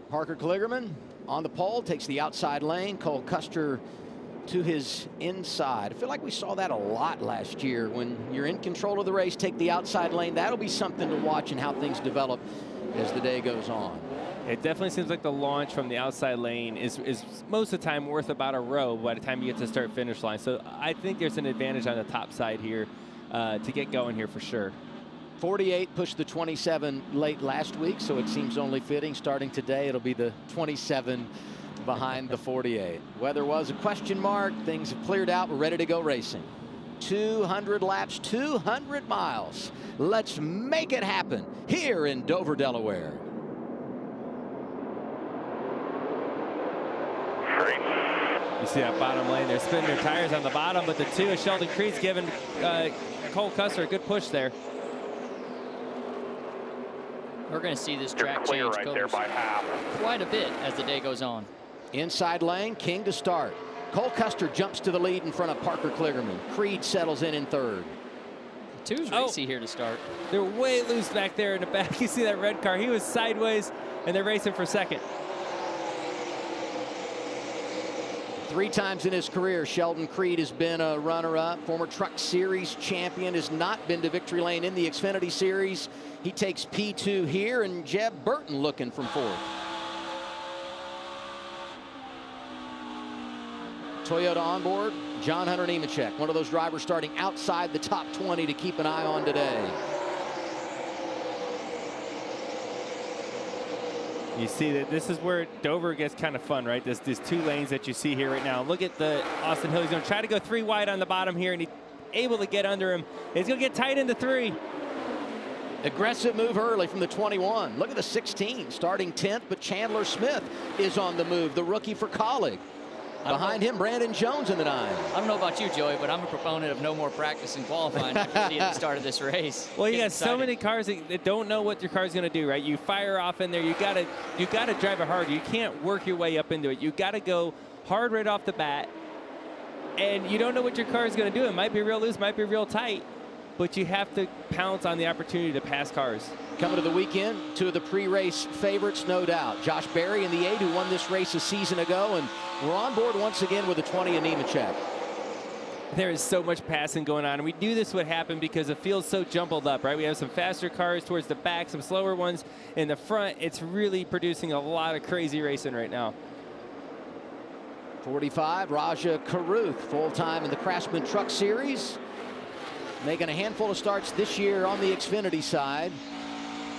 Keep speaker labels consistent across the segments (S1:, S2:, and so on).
S1: Parker Kligerman on the pole, takes the outside lane. Cole Custer to his inside. I feel like we saw that a lot last year. When you're in control of the race, take the outside lane. That'll be something to watch and how things develop as the day goes on.
S2: It definitely seems like the launch from the outside lane is most of the time worth about a row by the time you get to start finish line. So I think there's an advantage on the top side here to get going here for sure.
S1: 48 pushed the 27 late last week, so it seems only fitting. Starting today, it'll be the 27 behind the 48. Weather was a question mark. Things have cleared out. We're ready to go racing. 200 laps, 200 miles. Let's make it happen here in Dover, Delaware.
S2: You see that bottom lane. They're spinning their tires on the bottom, but the two of Sheldon Creed's giving Cole Custer a good push there.
S3: We're going to see this track change
S4: right there by half.
S3: quite a bit as the day goes on.
S1: Inside lane, King to start. Cole Custer jumps to the lead in front of Parker Kligerman. Creed settles in third.
S3: Two's racy here to start.
S2: They're way loose back there in the back. You see that red car. He was sideways, and they're racing for second.
S1: 3 times in his career, Sheldon Creed has been a runner-up. Former Truck Series champion, has not been to victory lane in the Xfinity Series. He takes P2 here, and Jeb Burton looking from 4th. Toyota on board, John Hunter Nemechek, one of those drivers starting outside the top 20 to keep an eye on today.
S2: You see that this is where Dover gets kind of fun, right? These 2 lanes that you see here right now. Look at the Austin Hill. He's going to try to go 3 wide on the bottom here, and he's able to get under him. He's going to get tight into 3.
S1: Aggressive move early from the 21. Look at the 16, starting 10th, but Chandler Smith is on the move, the rookie for Colleague. Behind him, Brandon Jones in the 9.
S3: I don't know about you, Joey, but I'm a proponent of no more practice and qualifying at the start of this race.
S2: Well, you got so many cars that don't know what your car's going to do, right? You fire off in there. You got to drive it hard. You can't work your way up into it. You got to go hard right off the bat. And you don't know what your car is going to do. It might be real loose, might be real tight, but you have to pounce on the opportunity to pass cars.
S1: Coming to the weekend, 2 of the pre-race favorites, no doubt. Josh Berry in the 8, who won this race a season ago, and we're on board once again with the 20 of Nemechek.
S2: There is so much passing going on, and we knew this would happen because the field's so jumbled up, right? We have some faster cars towards the back, some slower ones in the front. It's really producing a lot of crazy racing right now.
S1: 45, Raja Caruth, full-time in the Craftsman Truck Series. Making a handful of starts this year on the Xfinity side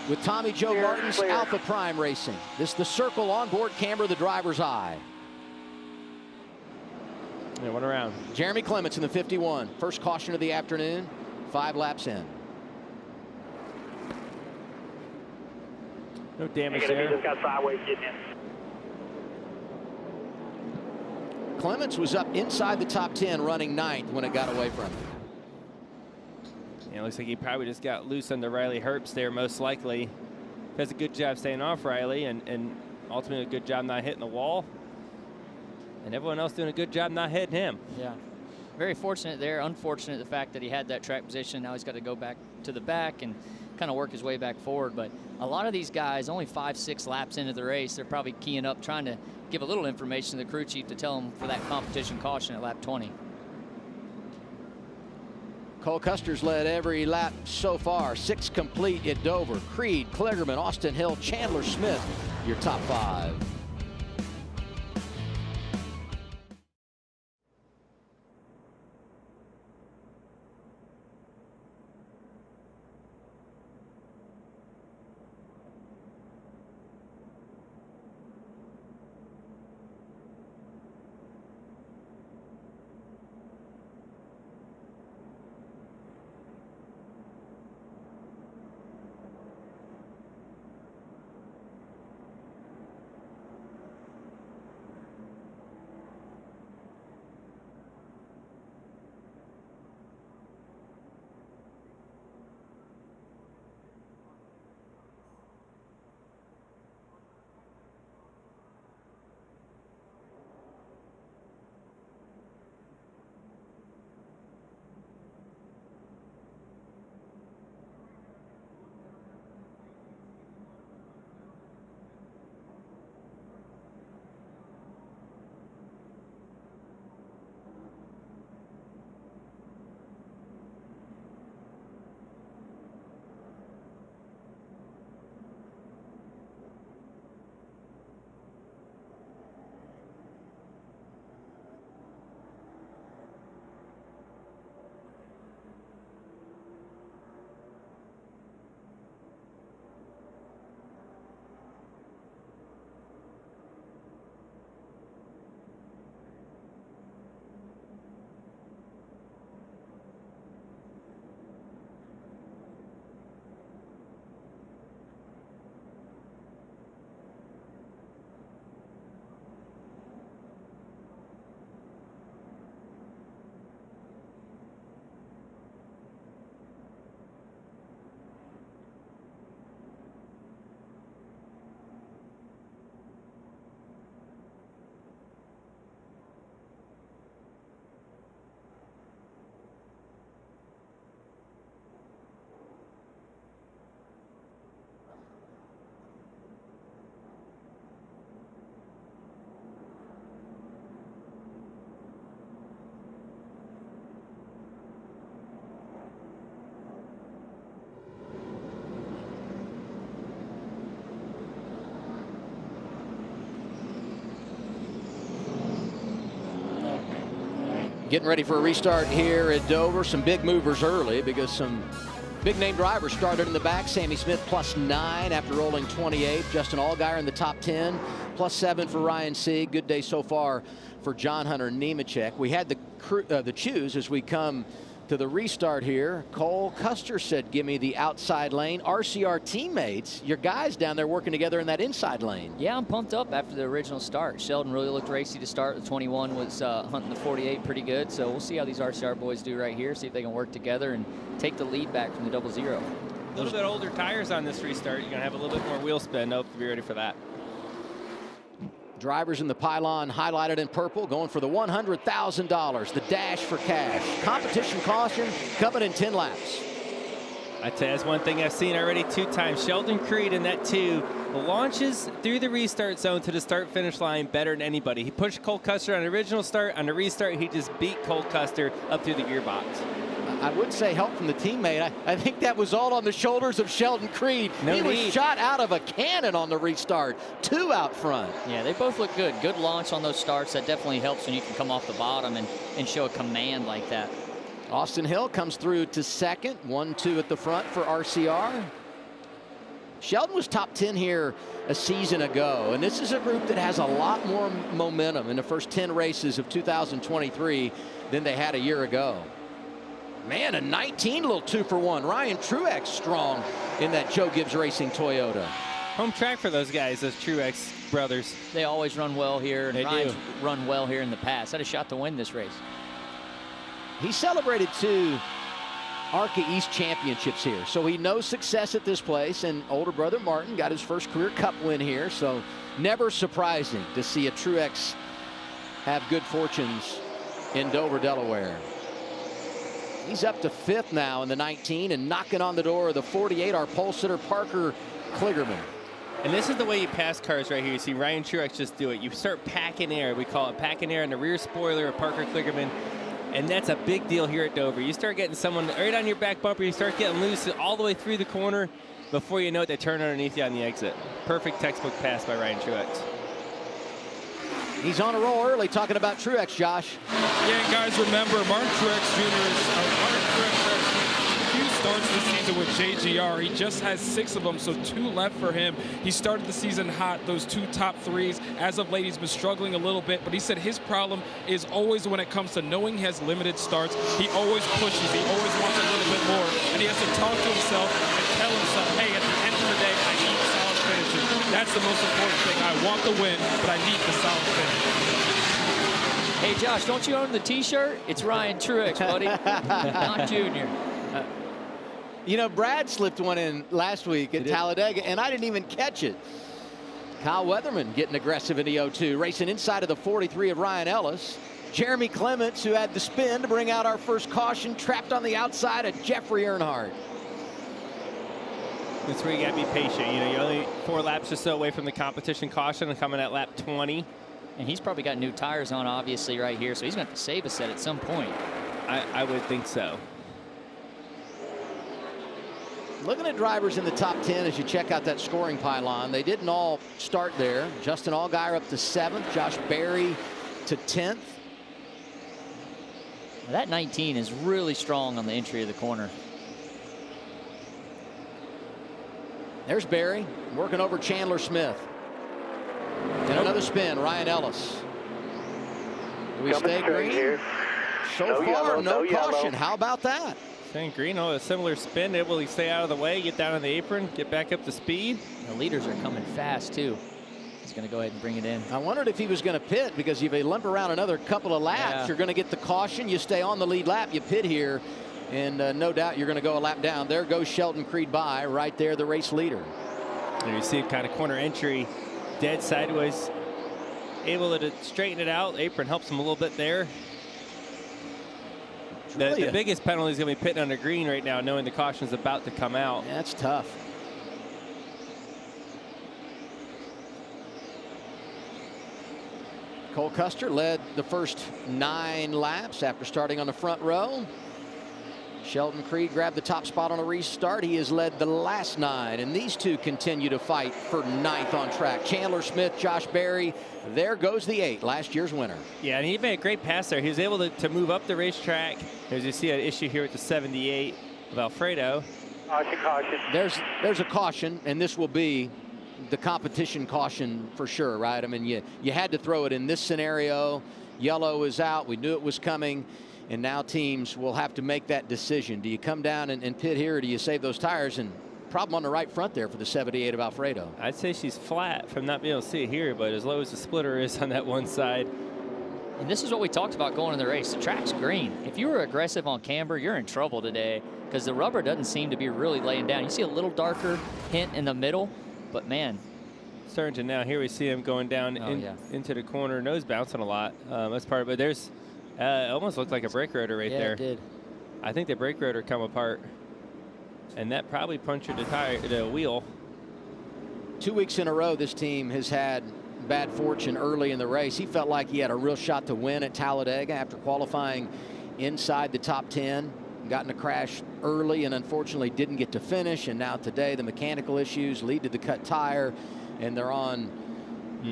S1: with Tommy Joe Martin's Alpha Prime Racing. This the circle onboard camera, the driver's eye.
S2: Yeah, one around.
S1: Jeremy Clements in the 51. First caution of the afternoon, 5 laps in.
S2: No damage there.
S4: Just got sideways getting in.
S1: Clements was up inside the top 10, running 9th when it got away from him.
S2: Yeah, it looks like he probably just got loose under Riley Herbst there, most likely. Does a good job staying off Riley, and ultimately a good job not hitting the wall. And everyone else doing a good job not hitting him.
S3: Yeah. Very fortunate there. Unfortunate the fact that he had that track position. Now he's got to go back to the back and kind of work his way back forward. But a lot of these guys, only 5-6 laps into the race, they're probably keying up, trying to give a little information to the crew chief to tell them for that competition caution at lap 20.
S1: Cole Custer's led every lap so far. 6 complete at Dover. Creed, Kligerman, Austin Hill, Chandler Smith, your top 5. Getting ready for a restart here at Dover. Some big movers early because some big name drivers started in the back. Sammy Smith +9 after rolling 28. Justin Allgaier in the top 10. +7 for Ryan Sieg. Good day so far for John Hunter Nemechek. We had the choose as we come to the restart here. Cole Custer said, give me the outside lane. RCR teammates, your guys down there working together in that inside lane.
S3: Yeah, I'm pumped up after the original start. Sheldon really looked racy to start. The 21 was hunting the 48 pretty good. So we'll see how these RCR boys do right here. See if they can work together and take the lead back from the 00.
S2: A little bit older tires on this restart. You're going to have a little bit more wheel spin. Nope, be ready for that.
S1: Drivers in the pylon highlighted in purple going for the $100,000, the dash for cash. Competition caution coming in 10 laps.
S2: I tell you, that's one thing I've seen already 2 times. Sheldon Creed in that 2 launches through the restart zone to the start-finish line better than anybody. He pushed Cole Custer on the original start. On the restart, he just beat Cole Custer up through the gearbox.
S1: I would say help from the teammate. I think that was all on the shoulders of Sheldon Creed. He was shot out of a cannon on the restart. 2 out front.
S3: Yeah, they both look good. Good launch on those starts. That definitely helps when you can come off the bottom and show a command like that.
S1: Austin Hill comes through to second. 1-2 at the front for RCR. Sheldon was top 10 here a season ago, and this is a group that has a lot more momentum in the first 10 races of 2023 than they had a year ago. Man, a 19 little 2-for-1. Ryan Truex strong in that Joe Gibbs Racing Toyota.
S2: Home track for those guys, those Truex brothers.
S3: They always run well here, and
S2: They
S3: Ryan's
S2: do.
S3: run well here in the past. Had a shot to win this race.
S1: He celebrated 2 ARCA East championships here, so he knows success at this place, and older brother Martin got his first career cup win here, so never surprising to see a Truex have good fortunes in Dover, Delaware. He's up to 5th now in the 19 and knocking on the door of the 48, our pole sitter Parker Kligerman.
S2: And this is the way you pass cars right here. You see Ryan Truex just do it. You start packing air. We call it packing air in the rear spoiler of Parker Kligerman. And that's a big deal here at Dover. You start getting someone right on your back bumper. You start getting loose all the way through the corner. Before you know it, they turn underneath you on the exit. Perfect textbook pass by Ryan Truex.
S1: He's on a roll early talking about Truex, Josh.
S5: Yeah, and guys, remember, Martin Truex has a few starts this season with JGR. He just has 6 of them, so 2 left for him. He started the season hot, those 2 top 3s. As of late, he's been struggling a little bit, but he said his problem is always when it comes to knowing he has limited starts. He always pushes. He always wants a little bit more, and he has to talk to himself and tell himself, hey, at the end of the day, I need solid finishes. That's the most important thing. I want the win, but I need the solid finish.
S3: Hey, Josh, don't you own the T-shirt? It's Ryan Truex, buddy, not Junior.
S1: You know, Brad slipped one in last week at Talladega, and I didn't even catch it. Kyle Weatherman getting aggressive in the 0-2, racing inside of the 43 of Ryan Ellis. Jeremy Clements, who had the spin to bring out our first caution, trapped on the outside of Jeffrey Earnhardt.
S2: That's where you got to be patient. You know, you're only 4 laps or so away from the competition caution and coming at lap 20.
S3: And he's probably got new tires on, obviously, right here, so he's going to have to save a set at some point.
S2: I would think so.
S1: Looking at drivers in the top 10 as you check out that scoring pylon, they didn't all start there. Justin Allgaier up to 7th, Josh Berry to 10th.
S3: That 19 is really strong on the entry of the corner.
S1: There's Berry working over Chandler Smith. And another spin, Ryan Ellis. Do we stay green?
S4: Here.
S1: So
S4: No
S1: far,
S4: yellow,
S1: no
S4: no
S1: caution.
S4: yellow.
S2: How about that? Staying green, a similar spin. Able to stay out of the way, get down on the apron, get back up to speed.
S3: The leaders are coming fast, too. He's going to go ahead and bring it in.
S1: I wondered if he was going to pit, because if they limp around another couple of laps, you're going to get the caution. You stay on the lead lap, you pit here, and no doubt you're going to go a lap down. There goes Sheldon Creed by, right there, the race leader.
S2: There you see kind of corner entry, dead sideways. Able to straighten it out. Apron helps him a little bit there. The biggest penalty is going to be pitting under green right now, knowing the caution is about to come out.
S1: Yeah, that's tough. Cole Custer led the first 9 laps after starting on the front row. Sheldon Creed grabbed the top spot on a restart. He has led the last 9, and these two continue to fight for 9th on track. Chandler Smith, Josh Berry. There goes the 8, last year's winner.
S2: Yeah, and he made a great pass there. He was able to move up the racetrack. As you see an issue here with the 78 of Alfredo.
S4: Caution.
S1: There's a caution, and this will be the competition caution for sure, right? I mean, you had to throw it in this scenario. Yellow is out. We knew it was coming. And now teams will have to make that decision. Do you come down and pit here, or do you save those tires? And problem on the right front there for the 78 of Alfredo.
S2: I'd say she's flat from not being able to see it here, but as low as the splitter is on that one side.
S3: And this is what we talked about going in the race. The track's green. If you were aggressive on camber, you're in trouble today because the rubber doesn't seem to be really laying down. You see a little darker hint in the middle, but man.
S2: Starting to now, here we see him going down into the corner, nose bouncing a lot. That's part of it. But there's it almost looked like a brake rotor right there.
S3: Yeah, it did.
S2: I think the brake rotor come apart, and that probably punctured the wheel.
S1: 2 weeks in a row, this team has had bad fortune early in the race. He felt like he had a real shot to win at Talladega after qualifying inside the top 10. Got in a crash early and unfortunately didn't get to finish. And now today, the mechanical issues lead to the cut tire, and they're on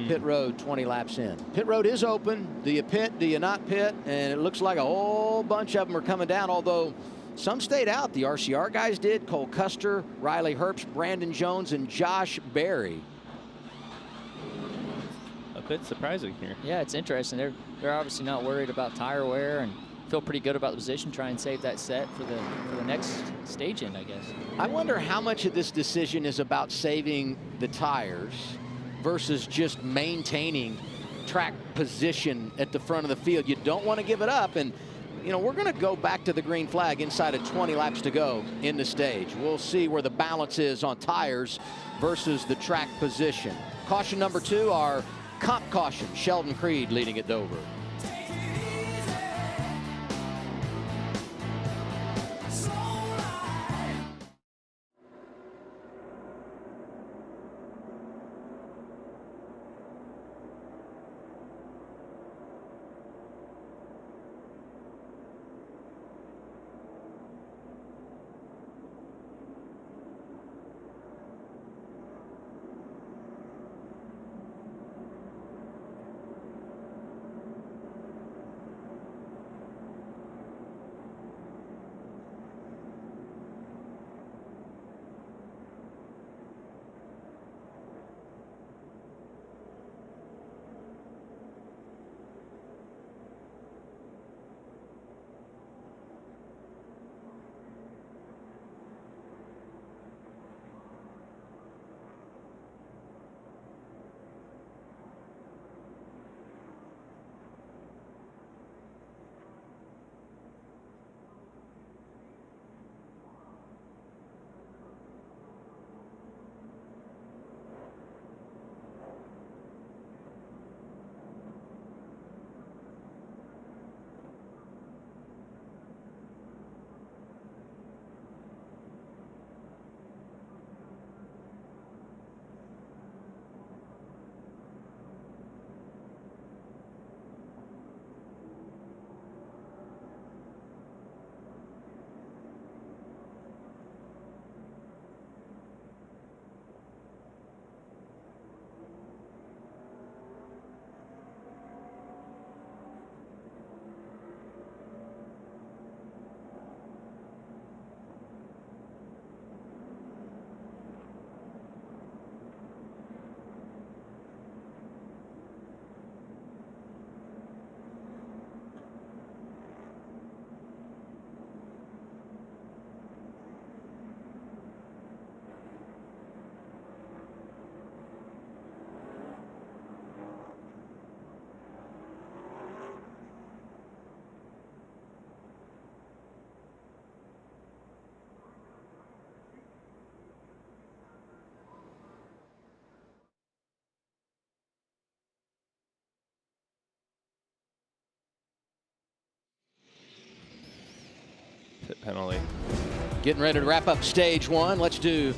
S1: pit road 20 laps in. Pit road is open. Do you pit? Do you not pit? And it looks like a whole bunch of them are coming down, although some stayed out. The RCR guys did. Cole Custer, Riley Herbst, Brandon Jones, and Josh Berry.
S2: A bit surprising here.
S3: Yeah, it's interesting. They're obviously not worried about tire wear and feel pretty good about the position. Try and save that set for the next stage in, I guess.
S1: I wonder how much of this decision is about saving the tires versus just maintaining track position at the front of the field. You don't want to give it up, and you know, we're going to go back to the green flag inside of 20 laps to go in the stage. We'll see where the balance is on tires versus the track position. Caution number 2, our comp caution. Sheldon Creed leading at Dover.
S2: Pit penalty.
S1: Getting ready to wrap up stage 1. Let's do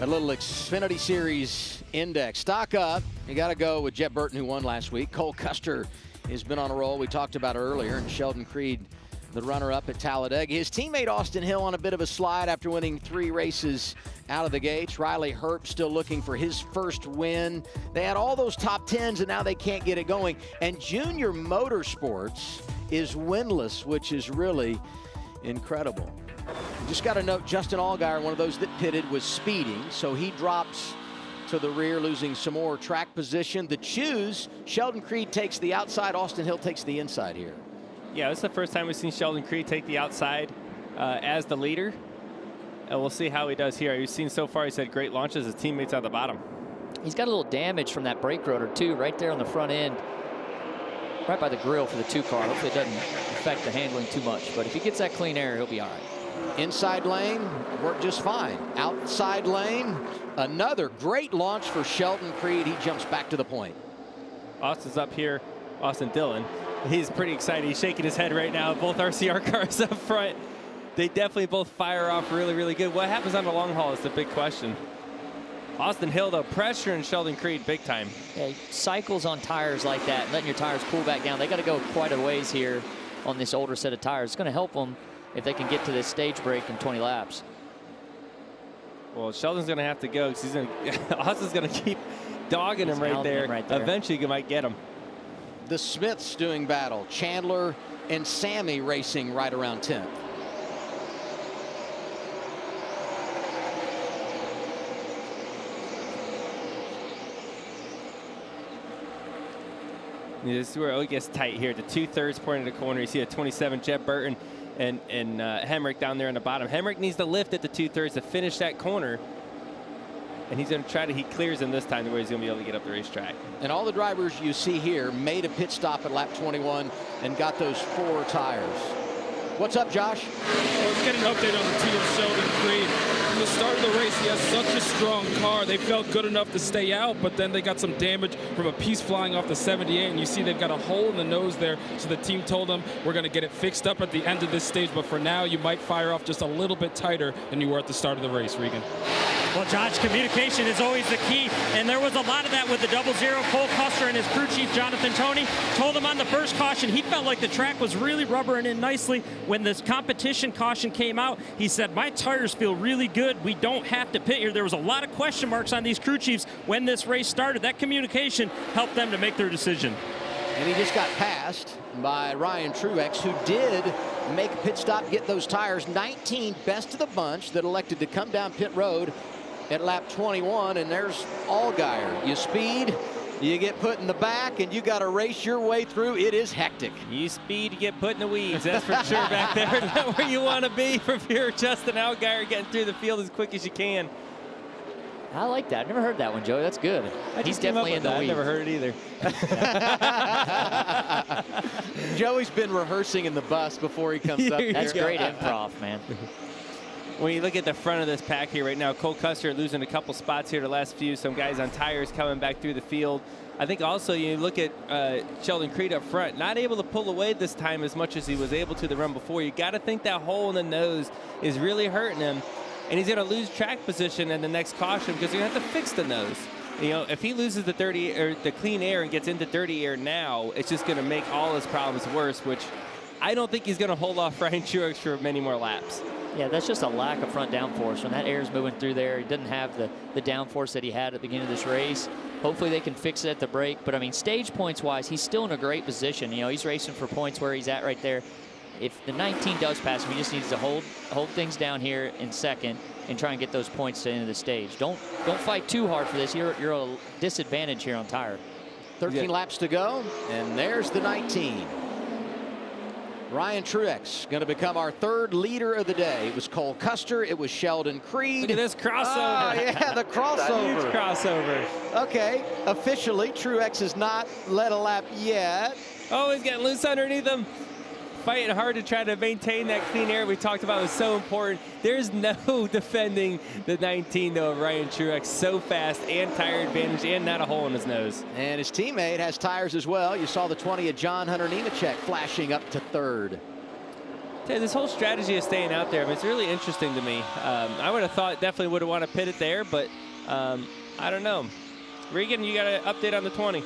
S1: a little Xfinity Series index. Stock up. You got to go with Jet Burton, who won last week. Cole Custer has been on a roll. We talked about it earlier. And Sheldon Creed the runner-up at Talladega. His teammate Austin Hill on a bit of a slide after winning 3 races out of the gates. Riley Herbst still looking for his first win. They had all those top 10s, and now they can't get it going. And Junior Motorsports is winless, which is really incredible. Just got to note, Justin Allgaier, one of those that pitted, was speeding, so he drops to the rear, losing some more track position. The choose, Sheldon Creed takes the outside, Austin Hill takes the inside here.
S2: Yeah, this is the first time we've seen Sheldon Creed take the outside as the leader. And we'll see how he does here. We've seen so far, he's had great launches. His teammates at the bottom.
S3: He's got a little damage from that brake rotor, too, right there on the front end, right by the grill for the 2 car. Hopefully it doesn't affect the handling too much. But if he gets that clean air, he'll be all right.
S1: Inside lane worked just fine. Outside lane, another great launch for Sheldon Creed. He jumps back to the point.
S2: Austin's up here, Austin Dillon. He's pretty excited. He's shaking his head right now. Both RCR cars up front. They definitely both fire off really, really good. What happens on the long haul is the big question. Austin Hill, though, pressuring Sheldon Creed big time.
S3: Yeah, cycles on tires like that, letting your tires cool back down. They got to go quite a ways here on this older set of tires. It's going to help them if they can get to this stage break in 20 laps.
S2: Well, Sheldon's going to have to go because he's going to. Austin's going to keep dogging him right there. Eventually, you might get him.
S1: The Smiths doing battle. Chandler and Sammy racing right around 10th.
S2: This is where it gets tight here. The 2/3 point of the corner. You see a 27 Jeb Burton and Hemrick down there in the bottom. Hemrick needs to lift at the 2/3 to finish that corner. And he's going to try to, he clears him this time to where he's going to be able to get up the racetrack.
S1: And all the drivers you see here made a pit stop at lap 21 and got those 4 tires. What's up, Josh?
S5: Let's get an update on the team of Sheldon Creed. From the start of the race, he has such a strong car. They felt good enough to stay out, but then they got some damage from a piece flying off the 78, and you see they've got a hole in the nose there, so the team told them, we're going to get it fixed up at the end of this stage, but for now, you might fire off just a little bit tighter than you were at the start of the race, Regan.
S6: Well, Josh, communication is always the key, and there was a lot of that with the 00. Cole Custer and his crew chief, Jonathan Toney, told him on the first caution he felt like the track was really rubbering in nicely. When this competition caution came out, he said, my tires feel really good. We don't have to pit here. There was a lot of question marks on these crew chiefs when this race started. That communication helped them to make their decision.
S1: And he just got passed by Ryan Truex, who did make a pit stop, get those tires. 19 best of the bunch that elected to come down pit road at lap 21, and there's Allgaier. You speed, you get put in the back, and you got to race your way through. It is hectic.
S2: You speed, you get put in the weeds. That's for sure back there. Not where you want to be from here. Justin Allgaier getting through the field as quick as you can.
S3: I like that. I've never heard that one, Joey. That's good. He's definitely in the weeds.
S2: I've never heard it either.
S1: Joey's been rehearsing in the bus before he comes up here.
S3: That's great improv, man.
S2: When you look at the front of this pack here right now, Cole Custer losing a couple spots here the last few. Some guys on tires coming back through the field. I think also you look at Sheldon Creed up front, not able to pull away this time as much as he was able to the run before. You got to think that hole in the nose is really hurting him. And he's going to lose track position in the next caution because you're going to have to fix the nose. You know, if he loses the the clean air and gets into dirty air now, it's just going to make all his problems worse, which I don't think he's going to hold off Ryan Truex for many more laps.
S3: Yeah, that's just a lack of front downforce. When that air is moving through there, he doesn't have the downforce that he had at the beginning of this race. Hopefully they can fix it at the break. But, I mean, stage points-wise, he's still in a great position. You know, he's racing for points where he's at right there. If the 19 does pass him, he just needs to hold things down here in second and try and get those points to the end of the stage. Don't fight too hard for this. You're a disadvantage here on tire.
S1: 13 laps to go, and there's the 19. Ryan Truex going to become our 3rd leader of the day. It was Cole Custer. It was Sheldon Creed.
S2: Look at this crossover.
S1: Oh, yeah, the crossover.
S2: Huge crossover.
S1: Okay, officially, Truex has not led a lap yet.
S2: Oh, he's getting loose underneath him. Fighting hard to try to maintain that clean air we talked about was so important. There's no defending the 19, though, of Ryan Truex. So fast and tire advantage and not a hole in his nose.
S1: And his teammate has tires as well. You saw the 20 of John Hunter Nemechek flashing up to 3rd.
S2: This whole strategy of staying out there, I mean, it's really interesting to me. I would have thought definitely would have wanted to pit it there, but I don't know. Regan, you got an update on the 20?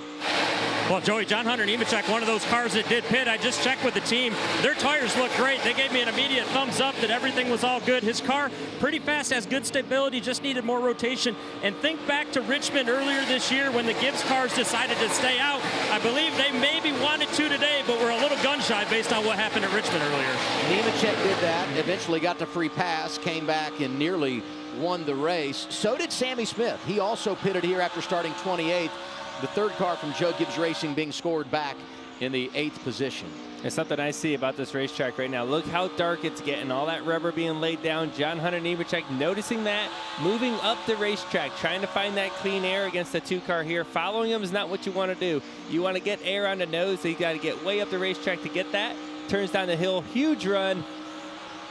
S6: Well, Joey, John Hunter Nemechek, one of those cars that did pit. I just checked with the team. Their tires look great. They gave me an immediate thumbs up that everything was all good. His car, pretty fast, has good stability, just needed more rotation. And think back to Richmond earlier this year when the Gibbs cars decided to stay out. I believe they maybe wanted to today, but were a little gun-shy based on what happened at Richmond earlier.
S1: Nemechek did that, eventually got the free pass, came back and nearly won the race. So did Sammy Smith. He also pitted here after starting 28th. The third car from Joe Gibbs Racing being scored back in the 8th position.
S2: It's something I see about this racetrack right now. Look how dark it's getting. All that rubber being laid down. John Hunter Nemechek noticing that, moving up the racetrack, trying to find that clean air against the 2-car here. Following him is not what you want to do. You want to get air on the nose, so you got to get way up the racetrack to get that. Turns down the hill, huge run.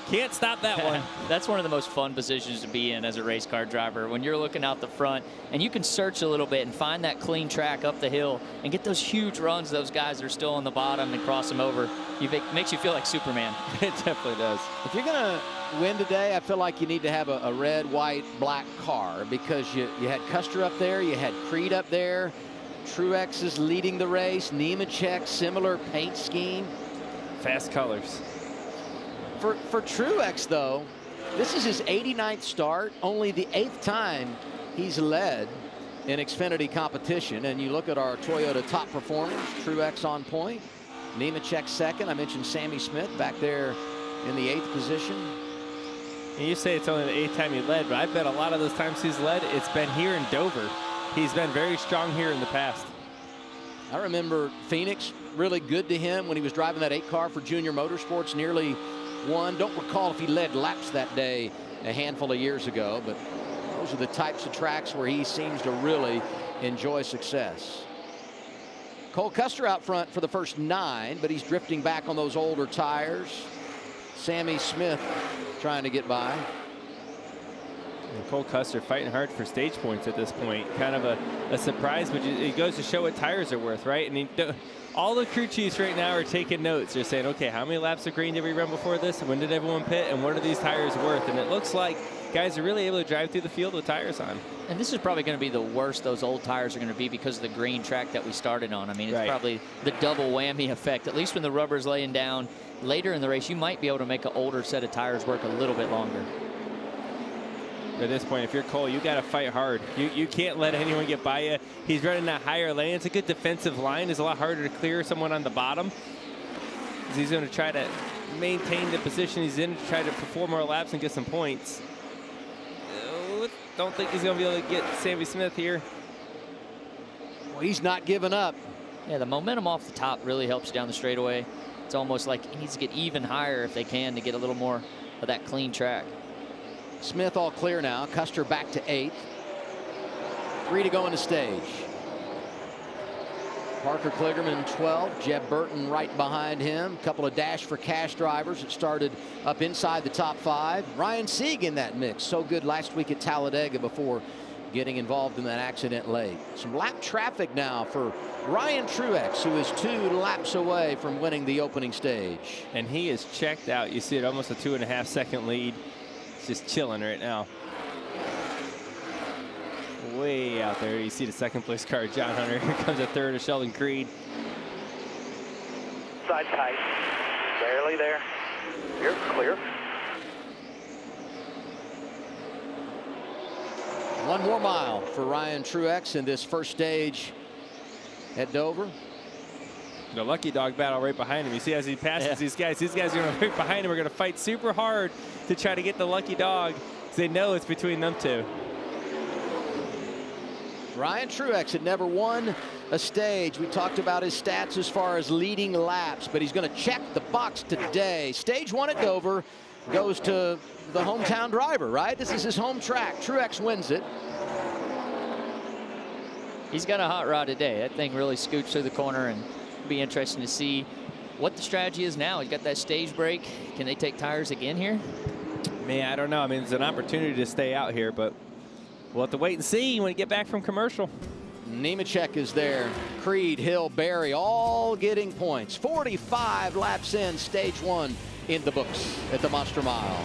S2: Can't stop that one.
S3: That's one of the most fun positions to be in as a race car driver, when you're looking out the front and you can search a little bit and find that clean track up the hill and get those huge runs, those guys that are still on the bottom, and cross them over. It makes you feel like Superman.
S2: It definitely does.
S1: If you're going to win today, I feel like you need to have a red, white, black car, because you had Custer up there, you had Creed up there, Truex is leading the race, Nemechek, similar paint scheme.
S2: Fast colors.
S1: For Truex, though, this is his 89th start, only the 8th time he's led in Xfinity competition. And you look at our Toyota top performers, Truex on point, Nemechek second. I mentioned Sammy Smith back there in the 8th position.
S2: And you say it's only the 8th time he led, but I bet a lot of those times he's led, it's been here in Dover. He's been very strong here in the past.
S1: I remember Phoenix, really good to him when he was driving that 8 car for Junior Motorsports, nearly won. Don't recall if he led laps that day a handful of years ago, but those are the types of tracks where he seems to really enjoy success. Cole Custer out front for the first 9, but he's drifting back on those older tires. Sammy Smith trying to get by.
S2: And Cole Custer fighting hard for stage points at this point. Kind of a surprise, but it goes to show what tires are worth, right? And all the crew chiefs right now are taking notes. They're saying, okay, how many laps of green did we run before this? When did everyone pit? And what are these tires worth? And it looks like guys are really able to drive through the field with tires on.
S3: And this is probably going to be the worst those old tires are going to be because of the green track that we started on. I mean, it's probably the double whammy effect. At least when the rubber's laying down later in the race, you might be able to make an older set of tires work a little bit longer.
S2: At this point, if you're Cole, you got to fight hard. You can't let anyone get by you. He's running that higher lane. It's a good defensive line. It's a lot harder to clear someone on the bottom. He's going to try to maintain the position he's in, to try to perform more laps and get some points. Don't think he's going to be able to get Sammy Smith here.
S1: Well, he's not giving up.
S3: Yeah, the momentum off the top really helps you down the straightaway. It's almost like he needs to get even higher if they can to get a little more of that clean track.
S1: Smith all clear now. Custer back to 8th. 3 to go in the stage. Parker Kligerman 12. Jeb Burton right behind him. A couple of Dash for Cash drivers that started up inside the top 5. Ryan Sieg in that mix. So good last week at Talladega before getting involved in that accident late. Some lap traffic now for Ryan Truex, who is 2 laps away from winning the opening stage.
S2: And he is checked out. You see it, almost a 2.5 second lead. Just chilling right now. Way out there, you see the second place car, John Hunter. Here comes a third of Sheldon Creed.
S4: Side tight. Barely there. You're clear.
S1: One more mile for Ryan Truex in this first stage at Dover.
S2: The lucky dog battle right behind him. You see as he passes these guys are going to right behind him. We're going to fight super hard to try to get the lucky dog. They know it's between them two.
S1: Ryan Truex had never won a stage. We talked about his stats as far as leading laps, but he's going to check the box today. Stage 1 at Dover goes to the hometown driver, right? This is his home track. Truex wins it.
S3: He's got a hot rod today. That thing really scoots through the corner, and it'll be interesting to see what the strategy is now. He's got that stage break. Can they take tires again here?
S2: Man, I don't know. I mean, it's an opportunity to stay out here, but we'll have to wait and see when we get back from commercial.
S1: Nemechek is there. Creed, Hill, Barry, all getting points. 45 laps in, stage 1 in the books at the Monster Mile.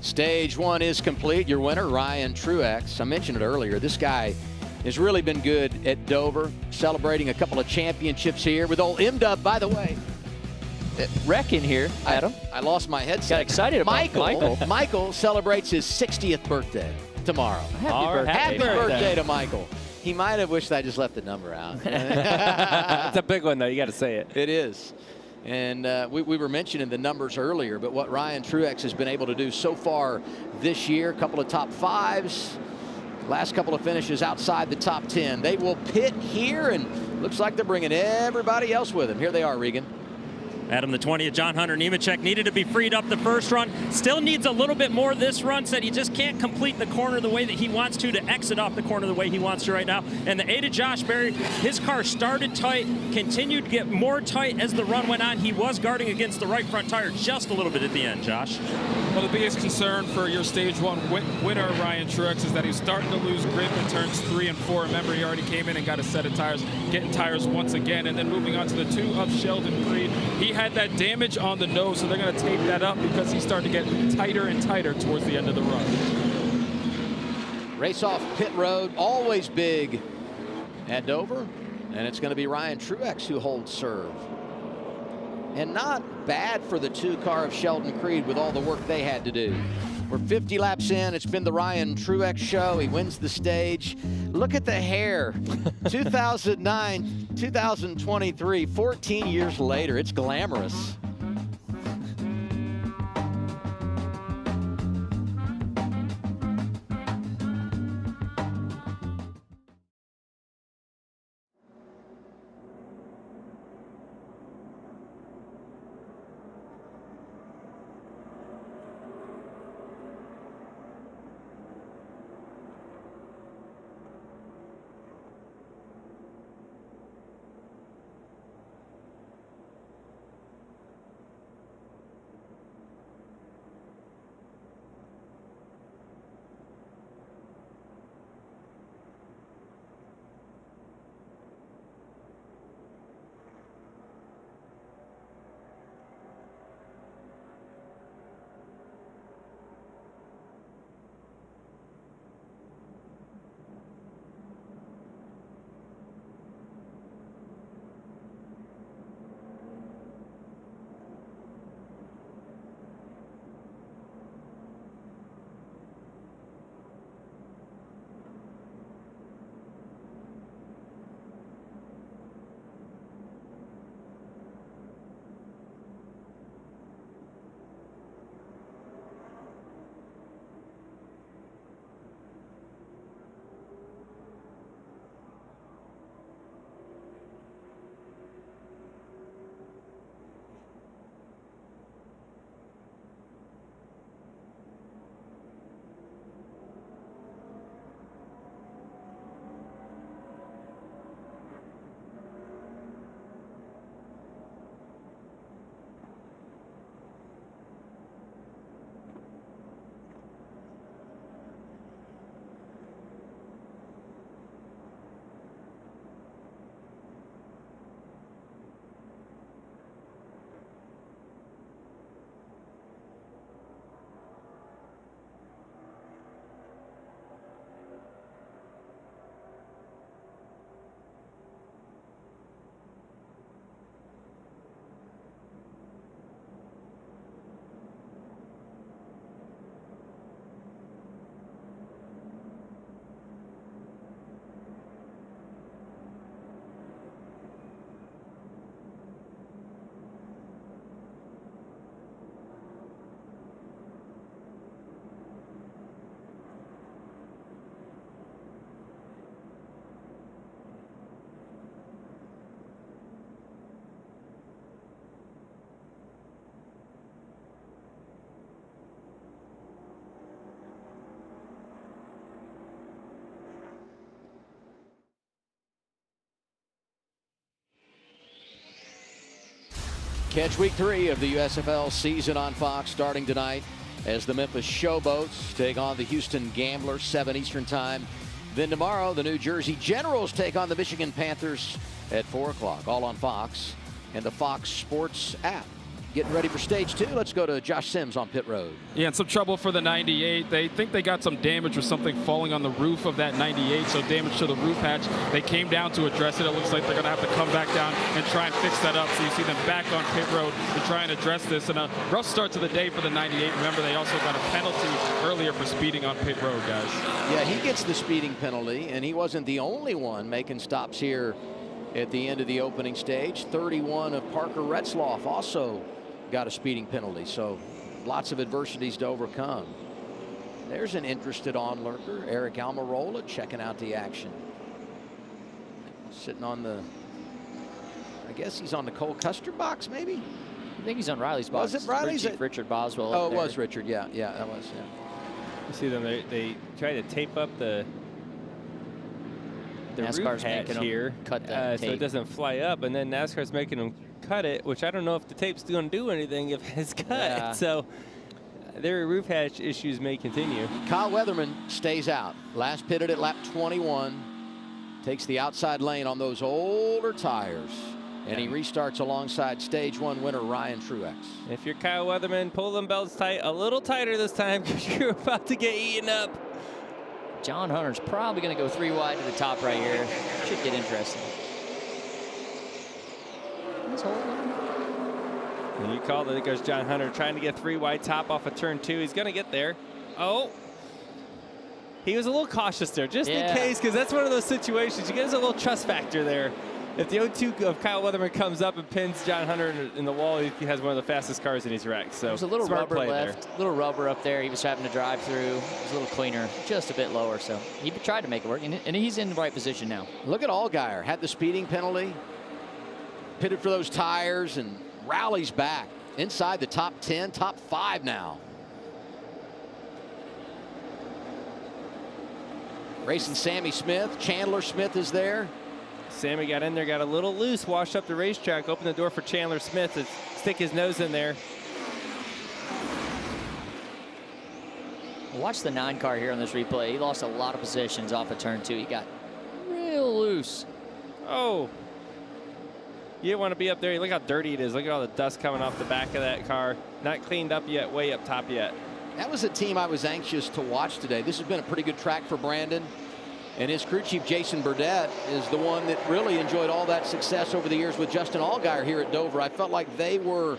S1: Stage 1 is complete. Your winner, Ryan Truex. I mentioned it earlier. This guy has really been good at Dover, celebrating a couple of championships here with old M-Dub, by the way.
S3: Wrecking here, Adam.
S1: I lost my headset.
S3: Got excited about Michael.
S1: Michael celebrates his 60th birthday tomorrow.
S3: Happy
S1: birthday to Michael. He might have wished I just left the number out.
S2: It's a big one, though. You got to say it.
S1: It is. And we were mentioning the numbers earlier, but what Ryan Truex has been able to do so far this year, a couple of top 5s, last couple of finishes outside the top 10. They will pit here, and looks like they're bringing everybody else with them. Here they are, Regan.
S6: Adam, the 20th, John Hunter Nemechek needed to be freed up the first run. Still needs a little bit more this run. Said he just can't complete the corner the way that he wants to exit off the corner the way he wants to right now. And the 8 of Josh Berry, his car started tight, continued to get more tight as the run went on. He was guarding against the right front tire just a little bit at the end, Josh.
S5: Well, the biggest concern for your Stage 1 winner, Ryan Truex, is that he's starting to lose grip in turns 3 and 4. Remember, he already came in and got a set of tires, getting tires once again. And then moving on to the 2 of Sheldon Creed. He had that damage on the nose, so they're going to tape that up because he's starting to get tighter and tighter towards the end of the run.
S1: Race off pit road, always big at Dover, and it's going to be Ryan Truex who holds serve. And not bad for the 2 car of Sheldon Creed with all the work they had to do. We're 50 laps in. It's been the Ryan Truex show. He wins the stage. Look at the hair. 2009, 2023, 14 years later. It's glamorous. Catch week 3 of the USFL season on Fox starting tonight as the Memphis Showboats take on the Houston Gamblers, 7 Eastern time. Then tomorrow, the New Jersey Generals take on the Michigan Panthers at 4 o'clock, all on Fox and the Fox Sports app. getting ready for stage 2. Let's go to Josh Sims on pit road.
S5: Yeah, and some trouble for the 98. They think they got some damage with something falling on the roof of that 98, so damage to the roof hatch. They came down to address it. It looks like they're going to have to come back down and try and fix that up. So you see them back on pit road to try and address this. And a rough start to the day for the 98. Remember, they also got a penalty earlier for speeding on pit road, guys.
S1: Yeah, he gets the speeding penalty, and he wasn't the only one making stops here at the end of the opening stage. 31 of Parker Retzloff also got a speeding penalty, so lots of adversities to overcome. There's an interested onlooker, Eric Almirola, checking out the action. Sitting on the, I guess he's on the Cole Custer box, maybe?
S3: I think he's on Riley's box.
S1: Was it Riley's?
S3: Richard Boswell.
S1: Oh, it was Richard. Yeah, that was. Yeah.
S2: You see them, they try to tape up the
S3: NASCAR's
S2: roof hatch
S3: making
S2: here,
S3: cut that
S2: so it doesn't fly up, and then NASCAR's making them cut it, which I don't know if the tape's going to do anything if it's cut.
S3: Yeah.
S2: So their roof hatch issues may continue.
S1: Kyle Weatherman stays out. Last pitted at lap 21. Takes the outside lane on those older tires. And he restarts alongside stage 1 winner Ryan Truex.
S2: If you're Kyle Weatherman, pull them belts tight, a little tighter this time, because you're about to get eaten up.
S3: John Hunter's probably going to go 3 wide to the top right here. Should get interesting. He's holding.
S2: And you called it. There goes John Hunter trying to get 3 wide top off of turn 2. He's going to get there. Oh. He was a little cautious there, just in case, because that's one of those situations. You get a little trust factor there. If the 0-2 of Kyle Weatherman comes up and pins John Hunter in the wall, he has one of the fastest cars in his wreck. So
S3: there's a little
S2: smart
S3: rubber
S2: play
S3: left,
S2: there.
S3: little rubber up there. He was having to drive through. It was a little cleaner, just a bit lower. So he tried to make it work, and he's in the right position now.
S1: Look at Allgaier. Had the speeding penalty. Pitted for those tires and rallies back inside the top 10, top 5 now. Racing Sammy Smith. Chandler Smith is there.
S2: Sammy got in there, got a little loose, washed up the racetrack, opened the door for Chandler Smith to stick his nose in there.
S3: Watch the 9 car here on this replay. He lost a lot of positions off of turn 2. He got real loose.
S2: Oh. You don't want to be up there. Look how dirty it is. Look at all the dust coming off the back of that car. Not cleaned up yet, way up top yet.
S1: That was a team I was anxious to watch today. This has been a pretty good track for Brandon. And his crew chief, Jason Burdett, is the one that really enjoyed all that success over the years with Justin Allgaier here at Dover. I felt like they were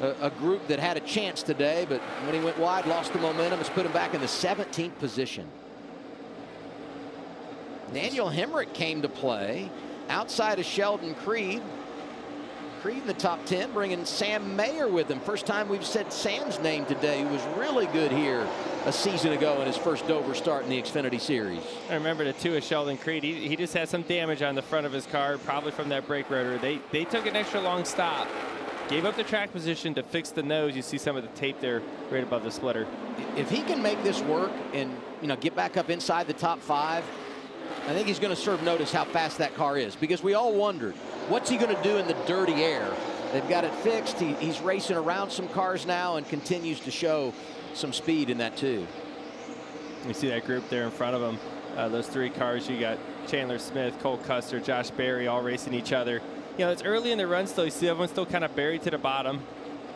S1: a group that had a chance today, but when he went wide, lost the momentum. It's put him back in the 17th position. Daniel Hemrick came to play outside of Sheldon Creed. Creed in the top 10, bringing Sam Mayer with him. First time we've said Sam's name today, who was really good here a season ago in his first Dover start in the Xfinity Series.
S2: I remember the 2 of Sheldon Creed. He just had some damage on the front of his car, probably from that brake rotor. They took an extra long stop, gave up the track position to fix the nose. You see some of the tape there right above the splitter.
S1: If he can make this work and get back up inside the top 5, I think he's going to serve notice how fast that car is, because we all wondered, what's he going to do in the dirty air? They've got it fixed. He's racing around some cars now and continues to show some speed in that too.
S2: You see that group there in front of him. Those 3 cars, you got Chandler Smith, Cole Custer, Josh Berry all racing each other. It's early in the run still. You see everyone's still kind of buried to the bottom.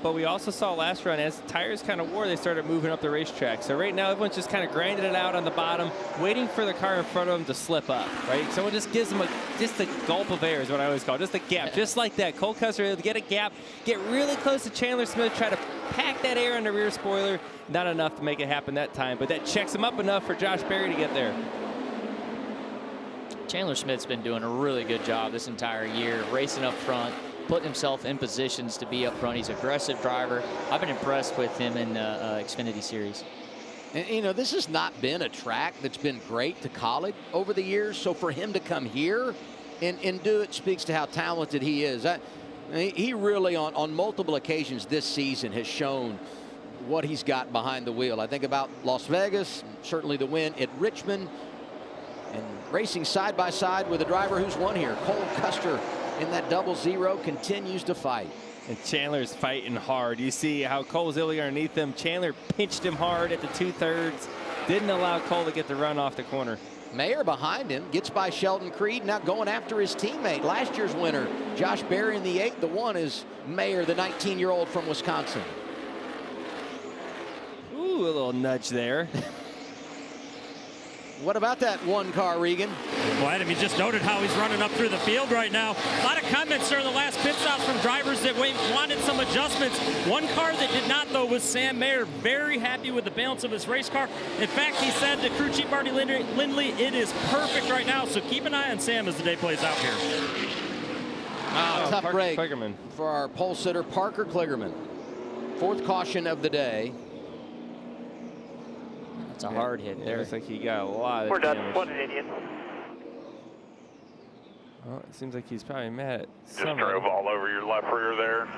S2: But we also saw last run, as the tires kind of wore, they started moving up the racetrack. So right now, everyone's just kind of grinding it out on the bottom, waiting for the car in front of them to slip up, right? Someone just gives them just a gulp of air is what I always call it, just a gap, just like that. Cole Custer able to get a gap, get really close to Chandler Smith, try to pack that air on the rear spoiler. Not enough to make it happen that time, but that checks him up enough for Josh Berry to get there.
S3: Chandler Smith's been doing a really good job this entire year, racing up front, putting himself in positions to be up front. He's an aggressive driver. I've been impressed with him in the Xfinity Series.
S1: And this has not been a track that's been great to Kaulig over the years. So for him to come here and do it speaks to how talented he is. He really, on multiple occasions this season, has shown what he's got behind the wheel. I think about Las Vegas, certainly the win at Richmond, and racing side by side with a driver who's won here. Cole Custer in that 00 continues to fight.
S2: And Chandler's fighting hard. You see how Cole's illy underneath him. Chandler pinched him hard at the 2/3. didn't allow Cole to get the run off the corner.
S1: Mayer behind him, gets by Sheldon Creed, now going after his teammate, last year's winner, Josh Berry in the 8. The 1 is Mayer, the 19-year-old from Wisconsin.
S2: Ooh, a little nudge there.
S1: What about that 1 car, Regan?
S6: Well, Adam, you just noted how he's running up through the field right now. A lot of comments during the last pit stops from drivers that wanted some adjustments. One car that did not, though, was Sam Mayer. Very happy with the balance of his race car. In fact, he said to crew chief Marty Lindley, it is perfect right now. So keep an eye on Sam as the day plays out here.
S1: Tough
S2: Parker
S1: break
S2: Kligerman.
S1: for our pole sitter, Parker Kligerman. 4th caution of the day.
S3: It's a hard hit there.
S2: Looks like he got a lot of
S4: We're done.
S2: damage.
S4: What an idiot.
S2: Well, it seems like he's probably mad at
S7: Just
S2: somebody.
S7: drove all over your left rear there.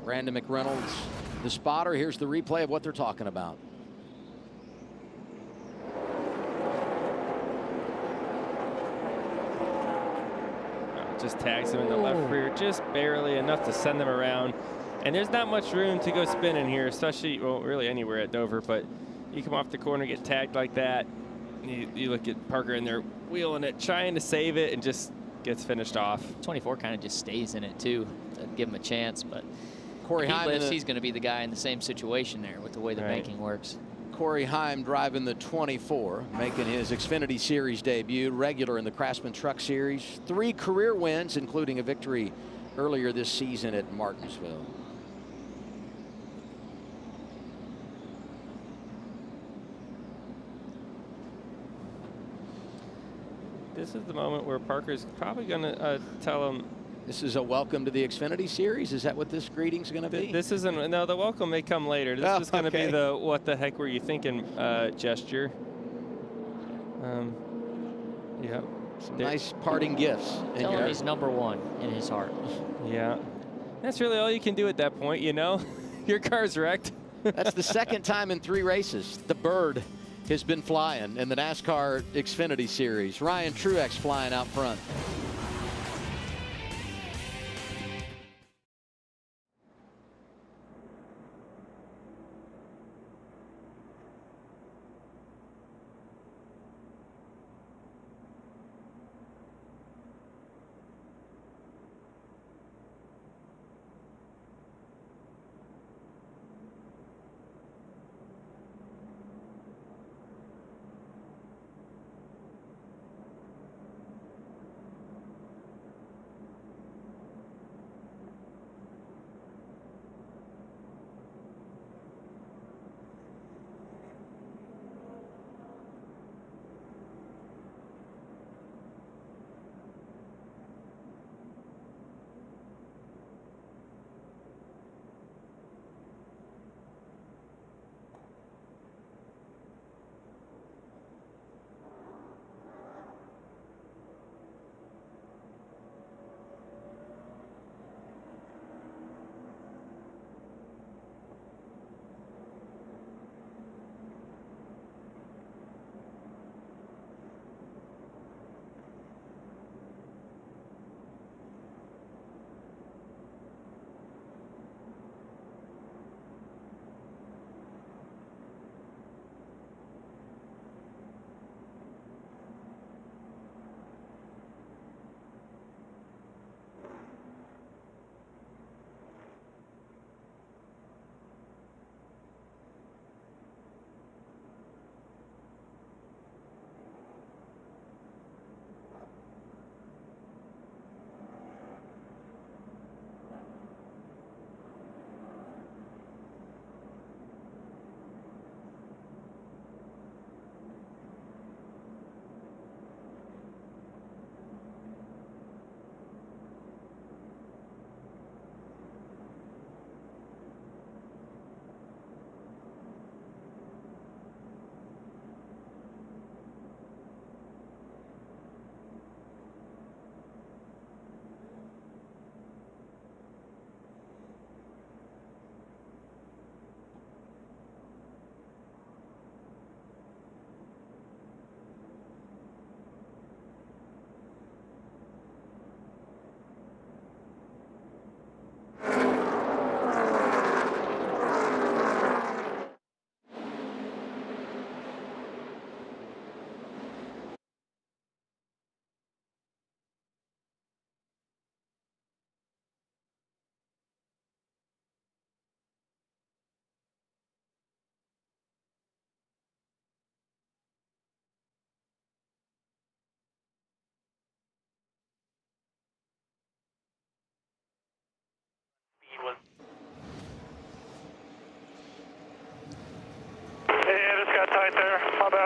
S1: Brandon McReynolds, the spotter. Here's the replay of what they're talking about.
S2: Just tags him in the left rear, just barely enough to send them around. And there's not much room to go spinning here, especially, well, really anywhere at Dover, but you come off the corner, get tagged like that. You look at Parker in there wheeling it, trying to save it, and just gets finished off.
S3: 24 kind of just stays in it, too. Doesn't give him a chance, but
S1: Corey
S3: if he
S1: Heim,
S3: lifts, he's going to be the guy in the same situation there with the way the banking works.
S1: Corey Heim driving the 24, making his Xfinity Series debut, regular in the Craftsman Truck Series. 3 career wins, including a victory earlier this season at Martinsville.
S2: This is the moment where Parker's probably going to tell him.
S1: This is a welcome to the Xfinity Series. Is that what this greeting's going to be?
S2: This isn't. No, the welcome may come later. This is going to be the "what the heck were you thinking" gesture. Yeah.
S1: Some nice parting gifts.
S3: Tell him he's #1 in his heart.
S2: Yeah. That's really all you can do at that point, you know. Your car's wrecked.
S1: That's the 2nd time in 3 races. The bird has been flying in the NASCAR Xfinity Series. Ryan Truex flying out front.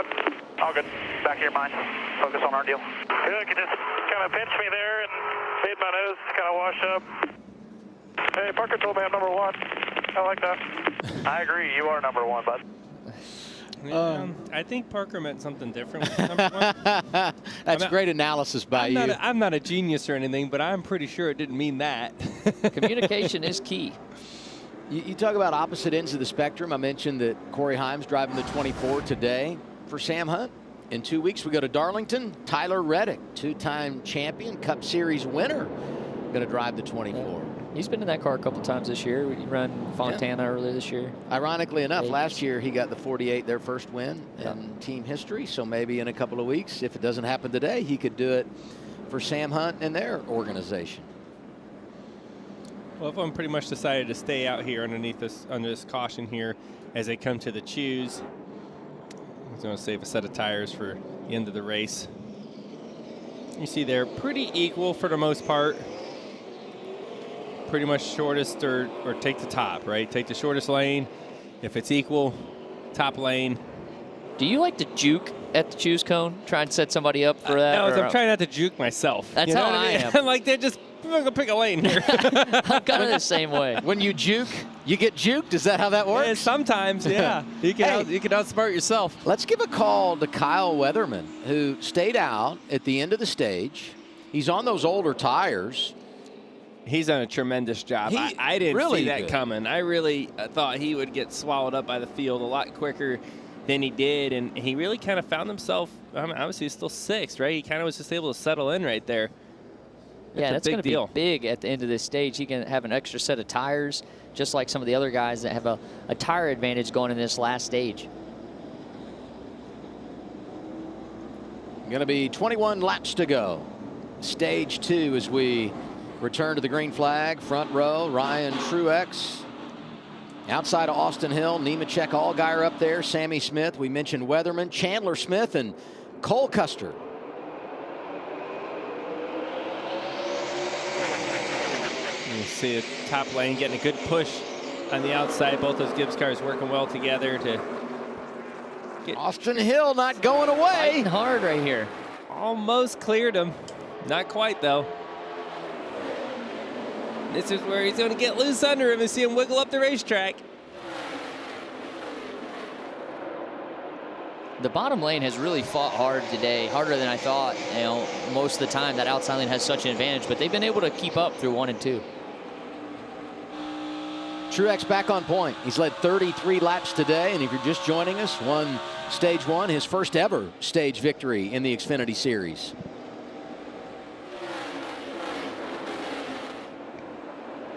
S7: that?
S4: All good. Back of your mind. Focus on our deal.
S7: Good. You just kind of pinch me there and made my nose kind of wash up. Hey, Parker told me I'm number 1. I like that.
S4: I agree. You are number 1, bud.
S2: I think Parker meant something different with number 1.
S1: That's great analysis by you.
S2: I'm not a genius or anything, but I'm pretty sure it didn't mean that.
S3: Communication is key.
S1: You talk about opposite ends of the spectrum. I mentioned that Corey Himes driving the 24 today for Sam Hunt. In 2 weeks, we go to Darlington. Tyler Reddick, 2-time champion, Cup Series winner, going to drive the 24.
S3: He's been in that car a couple times this year. He ran Fontana earlier this year.
S1: Ironically enough, last year he got the 48, their first win in team history. So maybe in a couple of weeks, if it doesn't happen today, he could do it for Sam Hunt and their organization.
S2: Well, everyone pretty much decided to stay out here underneath this, under this caution here as they come to the choose. He's going to save a set of tires for the end of the race. You see they're pretty equal for the most part. Pretty much shortest or take the top, right? Take the shortest lane. If it's equal, top lane.
S3: Do you like to juke at the choose cone? Try and set somebody up for that?
S2: No, I'm trying not to juke myself.
S3: That's how I am.
S2: I'm like, I'm going to pick a lane here.
S3: I'm kind of the same way.
S1: When you juke, you get juked? Is that how that works?
S2: Yeah, sometimes, yeah. You can outsmart yourself.
S1: Let's give a call to Kyle Weatherman, who stayed out at the end of the stage. He's on those older tires.
S2: He's done a tremendous job. I didn't
S1: really
S2: see that coming. I really thought he would get swallowed up by the field a lot quicker than he did, and he really kind of found himself, obviously he's still 6th, right? He kind of was just able to settle in right there.
S3: Yeah, that's going to be big at the end of this stage. He can have an extra set of tires, just like some of the other guys that have a tire advantage going in this last stage.
S1: Going to be 21 laps to go. Stage 2 as we return to the green flag. Front row, Ryan Truex. Outside of Austin Hill, Nemechek, Allgaier up there. Sammy Smith, we mentioned Weatherman, Chandler Smith, and Cole Custer.
S2: You see the top lane getting a good push on the outside. Both those Gibbs cars working well together to get.
S1: Austin Hill not going away.
S3: Fighting hard right here.
S2: Almost cleared him. Not quite, though. This is where he's going to get loose under him and see him wiggle up the racetrack.
S3: The bottom lane has really fought hard today, harder than I thought. You know, most of the time that outside lane has such an advantage, but they've been able to keep up through 1 and 2.
S1: Truex back on point. He's led 33 laps today, and if you're just joining us, won stage 1, his first ever stage victory in the Xfinity Series.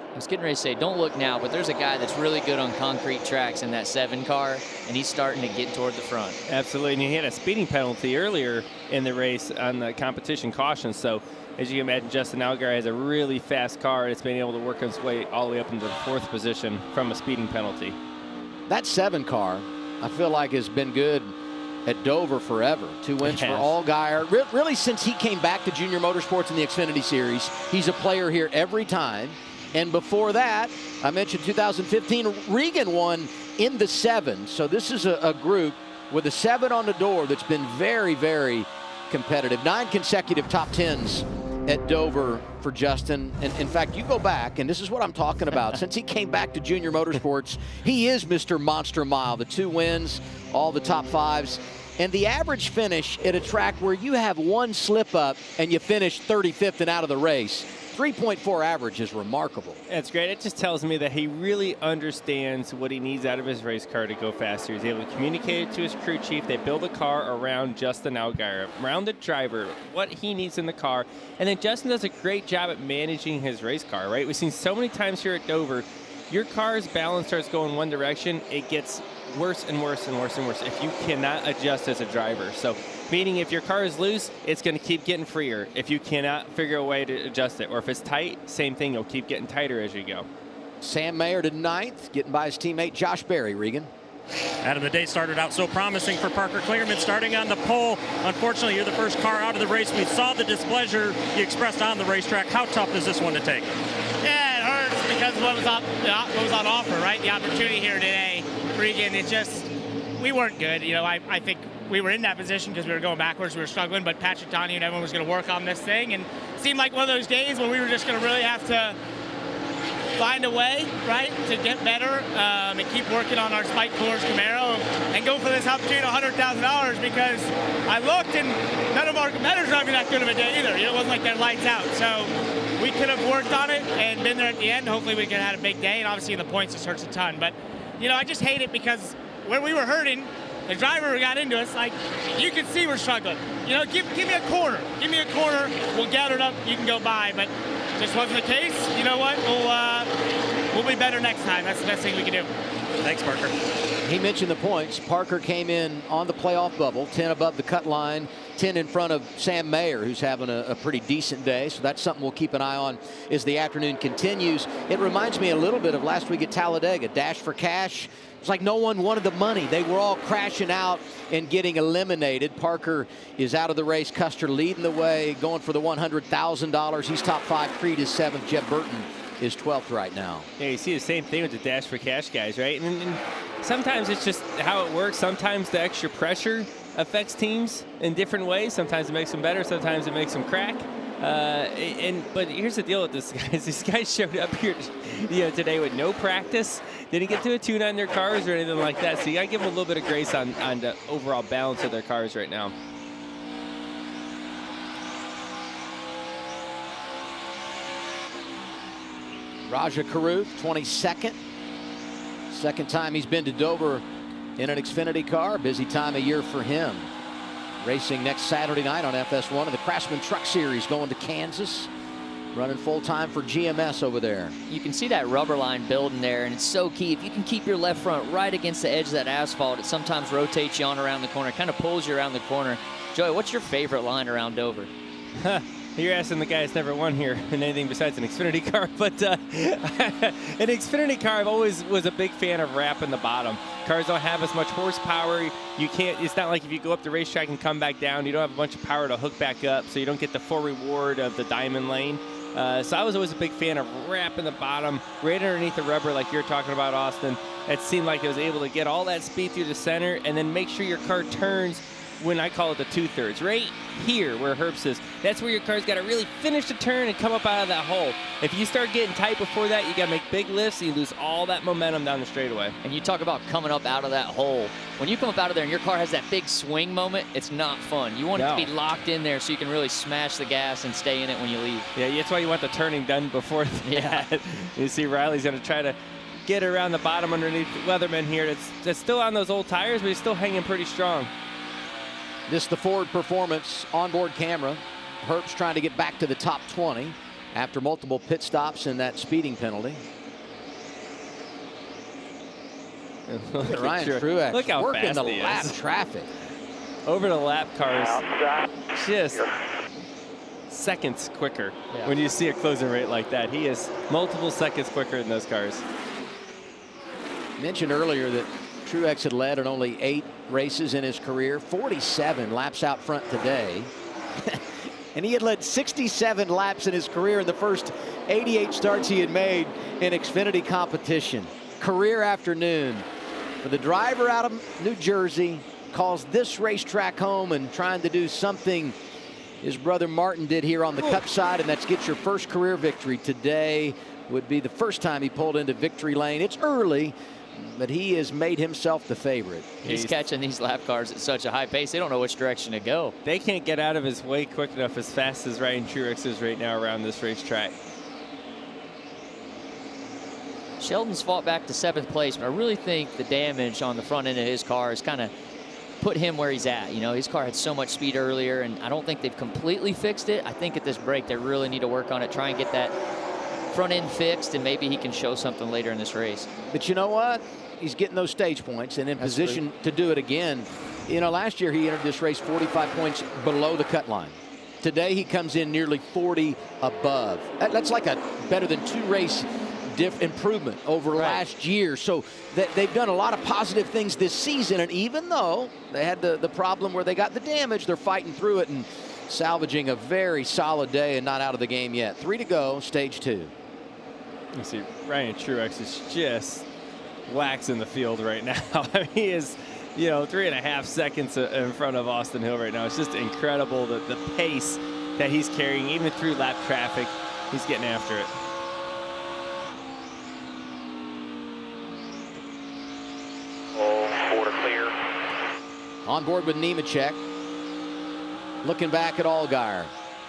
S3: I was getting ready to say, don't look now, but there's a guy that's really good on concrete tracks in that 7 car, and he's starting to get toward the front.
S2: Absolutely, and he had a speeding penalty earlier in the race on the competition caution. So, as you can imagine, Justin Allgaier has a really fast car. It's been able to work its way all the way up into the 4th position from a speeding penalty.
S1: That 7 car, I feel like, has been good at Dover forever. 2 wins for Allgaier. Really, since he came back to Junior Motorsports in the Xfinity Series, he's a player here every time. And before that, I mentioned 2015, Regan won in the 7. So this is a group with a 7 on the door that's been very, very competitive. 9 consecutive top 10s at Dover for Justin. And in fact, you go back, and this is what I'm talking about. Since he came back to Junior Motorsports, he is Mr. Monster Mile. The 2 wins, all the top 5s. And the average finish at a track where you have 1 slip up and you finish 35th and out of the race. 3.4 average is remarkable.
S2: That's great. It just tells me that he really understands what he needs out of his race car to go faster. He's able to communicate it to his crew chief. They build a car around Justin Allgaier, around the driver, what he needs in the car. And then Justin does a great job at managing his race car, right? We've seen so many times here at Dover, your car's balance starts going one direction, it gets worse and worse and worse and worse if you cannot adjust as a driver. So, meaning if your car is loose, it's going to keep getting freer if you cannot figure a way to adjust it. Or if it's tight, same thing, you'll keep getting tighter as you go.
S1: Sam Mayer to 9th, getting by his teammate Josh Berry. Regan.
S6: Adam, the day started out so promising for Parker Kligerman, starting on the pole. Unfortunately, you're the first car out of the race. We saw the displeasure you expressed on the racetrack. How tough is this one to take?
S8: Yeah, it hurts because what was on offer, right? The opportunity here today, Regan, it's just, we weren't good. You know, I think we were in that position because we were going backwards, we were struggling, but Patrick Donahue and everyone was going to work on this thing, and it seemed like one of those days when we were just going to really have to find a way, right, to get better and keep working on our Spike Coors Camaro and go for this opportunity of $100,000, because I looked and none of our competitors are having that good of a day either. You know, it wasn't like they're lights out. So we could have worked on it and been there at the end. Hopefully we could have had a big day, and obviously in the points this hurts a ton. But, you know, I just hate it because when we were hurting, the driver got into us, like, you can see we're struggling. You know, give me a corner. Give me a corner. We'll gather it up. You can go by. But just wasn't the case. You know what? We'll be better next time. That's the best thing we can do.
S9: Thanks, Parker.
S1: He mentioned the points. Parker came in on the playoff bubble, 10 above the cut line, 10 in front of Sam Mayer, who's having a pretty decent day. So that's something we'll keep an eye on as the afternoon continues. It reminds me a little bit of last week at Talladega. Dash for Cash. It's like no one wanted the money. They were all crashing out and getting eliminated. Parker is out of the race. Custer leading the way, going for the $100,000. He's top 5. Creed is 7th. Jeb Burton is 12th right now.
S2: Yeah, you see the same thing with the Dash for Cash guys, right? And sometimes it's just how it works. Sometimes the extra pressure affects teams in different ways. Sometimes it makes them better. Sometimes it makes them crack. But here's the deal with this guys. These guys showed up here, today with no practice. Didn't get to a tune on their cars or anything like that. So you got to give them a little bit of grace on the overall balance of their cars right now.
S1: Raja Caruth, 22nd. Second time he's been to Dover in an Xfinity car. Busy time of year for him. Racing next Saturday night on FS1 in the Craftsman Truck Series, going to Kansas. Running full time for GMS over there.
S3: You can see that rubber line building there, and it's so key. If you can keep your left front right against the edge of that asphalt, it sometimes rotates you on around the corner, kind of pulls you around the corner. Joey, what's your favorite line around Dover?
S2: You're asking the guy that's never won here in anything besides an Xfinity car, but an Xfinity car, I've always was a big fan of wrapping the bottom. Cars don't have as much horsepower. You can't. It's not like if you go up the racetrack and come back down, you don't have a bunch of power to hook back up, so you don't get the full reward of the diamond lane. So I was always a big fan of wrapping the bottom right underneath the rubber, like you're talking about, Austin. It seemed like it was able to get all that speed through the center and then make sure your car turns when I call it the 2/3, right here where Herbst is. That's where your car's got to really finish the turn and come up out of that hole. If you start getting tight before that, you got to make big lifts and you lose all that momentum down the straightaway.
S3: And you talk about coming up out of that hole. When you come up out of there and your car has that big swing moment, it's not fun. You want it to be locked in there so you can really smash the gas and stay in it when you leave.
S2: Yeah, that's why you want the turning done before that. You see Riley's going to try to get around the bottom underneath Leatherman here. That's still on those old tires, but he's still hanging pretty strong.
S1: This is the Ford Performance onboard camera. Herbst trying to get back to the top 20 after multiple pit stops and that speeding penalty. Look at Ryan Truex.
S2: Look how
S1: working
S2: fast
S1: the
S2: he
S1: lap
S2: is.
S1: traffic.
S2: Over the lap cars, just seconds quicker. When you see a closing rate like that, he is multiple seconds quicker than those cars.
S1: Mentioned earlier that Truex had led in only 8 races in his career, 47 laps out front today. And he had led 67 laps in his career in the first 88 starts he had made in Xfinity competition. Career afternoon for the driver out of New Jersey. Calls this racetrack home and trying to do something his brother Martin did here on the Cup side, and that's get your first career victory. Today would be the first time he pulled into victory lane. It's early, but he has made himself the favorite.
S3: He's catching these lap cars at such a high pace, they don't know which direction to go.
S2: They can't get out of his way quick enough as fast as Ryan Truex is right now around this racetrack.
S3: Sheldon's fought back to 7th place, but I really think the damage on the front end of his car has kind of put him where he's at. You know, his car had so much speed earlier, and I don't think they've completely fixed it. I think at this break, they really need to work on it, try and get that front end fixed, and maybe he can show something later in this race.
S1: But you know what? He's getting those stage points and in position to do it again. You know, last year he entered this race 45 points below the cut line. Today he comes in nearly 40 above. That's like a better than 2 race improvement over last year. So they've done a lot of positive things this season, and even though they had the problem where they got the damage, they're fighting through it and salvaging a very solid day and not out of the game yet. 3 to go, stage 2.
S2: You see Ryan Truex is just waxing the field right now. I mean, you know, 3.5 seconds in front of Austin Hill right now. It's just incredible the pace that he's carrying, even through lap traffic. He's getting after it.
S4: Oh, 4 clear.
S1: On board with Nemechek. Looking back at Allgaier.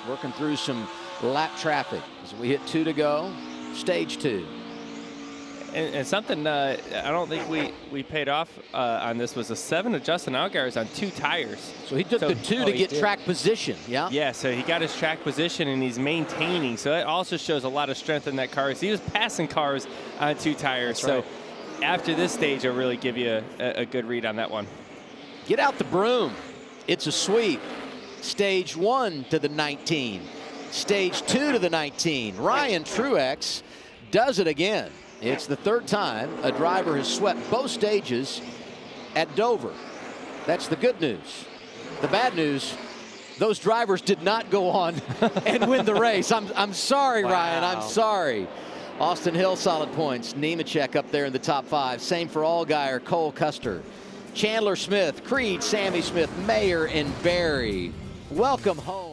S1: Working through some lap traffic as we hit 2 to go. Stage 2.
S2: And something I don't think we paid off on this was a 7 of Justin Allgaier's on 2 tires.
S1: So he took the 2 to get track position, yeah?
S2: Yeah, so he got his track position and he's maintaining. So that also shows a lot of strength in that car. So he was passing cars on 2 tires.
S1: That's right.
S2: So after this stage, I'll really give you a good read on that one.
S1: Get out the broom. It's a sweep. Stage 1 to the 19. Stage 2 to the 19. Ryan Truex does it again. It's the 3rd time a driver has swept both stages at Dover. That's the good news. The bad news, those drivers did not go on and win the race. I'm sorry, wow. Ryan. I'm sorry. Austin Hill, solid points. Nemechek up there in the top 5. Same for Allgaier, Cole Custer, Chandler Smith, Creed, Sammy Smith, Mayer, and Barry. Welcome home.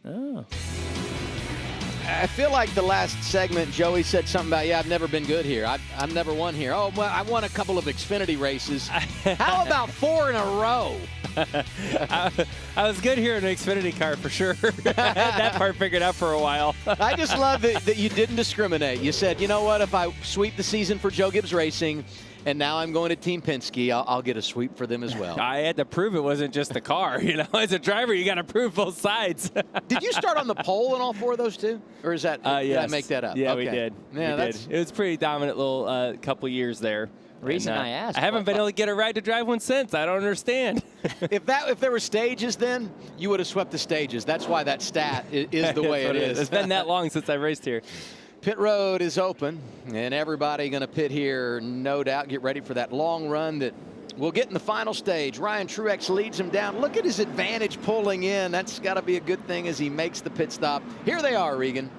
S2: Oh.
S1: I feel like the last segment, Joey said something about, yeah, I've never been good here. I've never won here. Oh, well, I won a couple of Xfinity races. How about 4 in a row?
S2: I was good here in an Xfinity car for sure. I had that part figured out for a while.
S1: I just love that you didn't discriminate. You said, you know what, if I sweep the season for Joe Gibbs Racing, and now I'm going to Team Penske, I'll get a sweep for them as well.
S2: I had to prove it wasn't just the car. You know, as a driver, you got to prove both sides.
S1: Did you start on the pole in all 4 of those too? Or is that, did I make that up?
S2: Yeah,
S1: okay.
S2: we did.
S1: Yeah,
S2: we did. It was a pretty dominant little couple years there.
S3: Reason I asked.
S2: I haven't been able to get a ride to drive one since. I don't understand.
S1: If there were stages then, you would have swept the stages. That's why that stat is the way it is.
S2: It's been that long since I raced here.
S1: Pit road is open, and everybody going to pit here, no doubt. Get ready for that long run that We'll get in the final stage. Ryan Truex leads him down. Look at his advantage pulling in. That's got to be a good thing as he makes the pit stop. Here they are, Regan.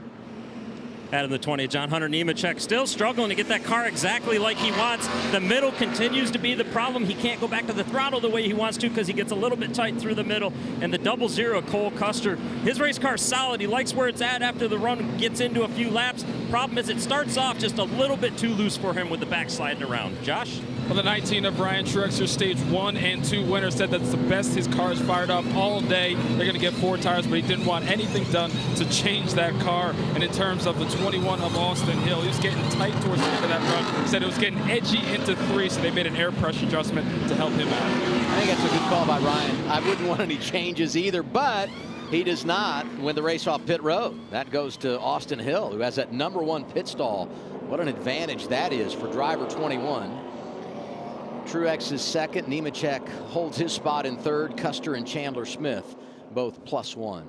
S6: Adam the 20, John Hunter Nemechek still struggling to get that car exactly like he wants. The middle continues to be the problem. He can't go back to the throttle the way he wants to because he gets a little bit tight through the middle. And the 00 Cole Custer, his race car is solid. He likes where it's at after the run gets into a few laps. Problem is it starts off just a little bit too loose for him with the back sliding around. Josh?
S5: Well, the 19 of Ryan Truex, your stage 1 and 2 winner, said that's the best his car's fired up all day. They're going to get 4 tires, but he didn't want anything done to change that car. And in terms of the 21 of Austin Hill, he was getting tight towards the end of that run. He said it was getting edgy into 3, so they made an air pressure adjustment to help him out.
S1: I think that's a good call by Ryan. I wouldn't want any changes either, but he does not win the race off pit road. That goes to Austin Hill, who has that #1 pit stall. What an advantage that is for driver 21. Truex is second. Nemechek holds his spot in third. Custer and Chandler Smith both +1.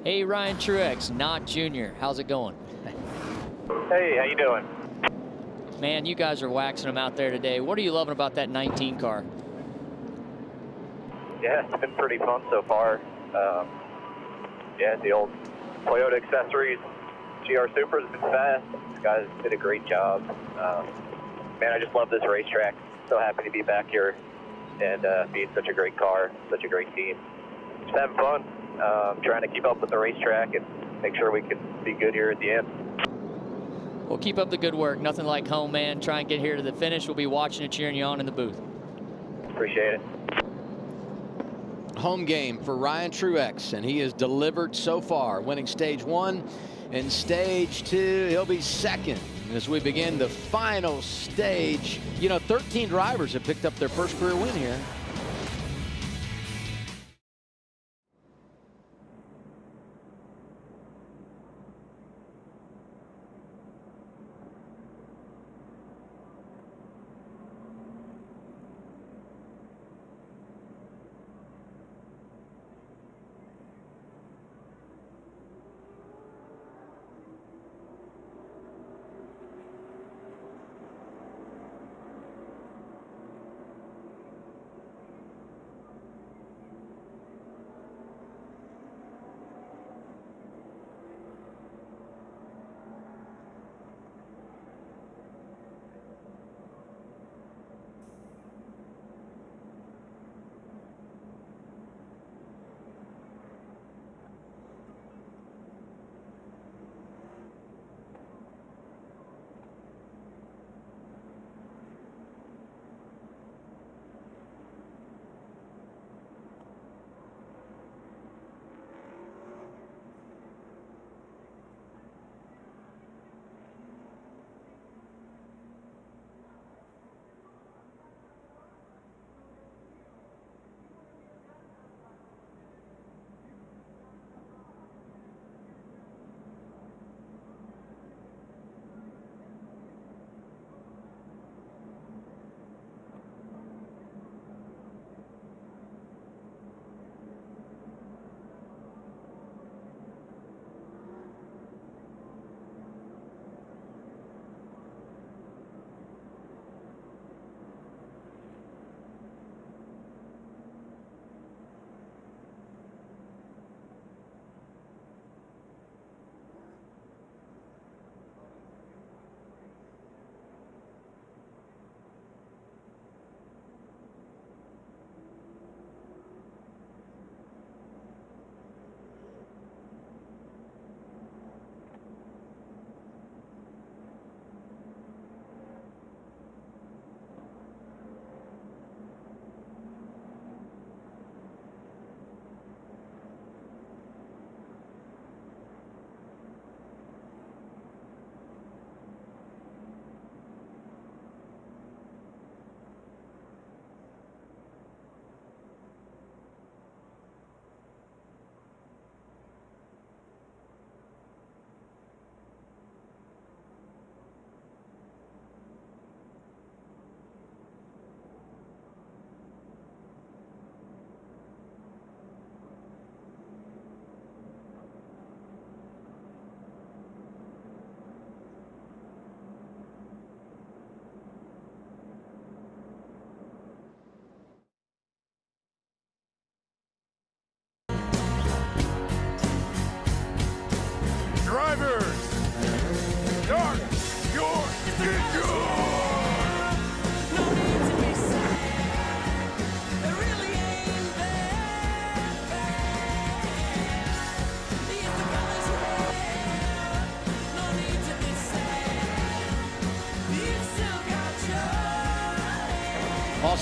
S3: Hey, Ryan Truex, not Junior. How's it going?
S4: Hey, how you doing?
S3: Man, you guys are waxing them out there today. What are you loving about that 19 car?
S4: Yeah, it's been pretty fun so far. Yeah, the old Toyota accessories. GR Supra has been fast. These guys did a great job. Man, I just love this racetrack. So happy to be back here and being such a great car, such a great team. Just having fun, trying to keep up with the racetrack and make sure we can be good here at the end.
S3: Well, keep up the good work. Nothing like home, man. Try and get here to the finish. We'll be watching and cheering you on in the booth.
S4: Appreciate it.
S1: Home game for Ryan Truex, and he has delivered so far, winning stage 1. In stage 2, he'll be second as we begin the final stage. You know, 13 drivers have picked up their first career win here.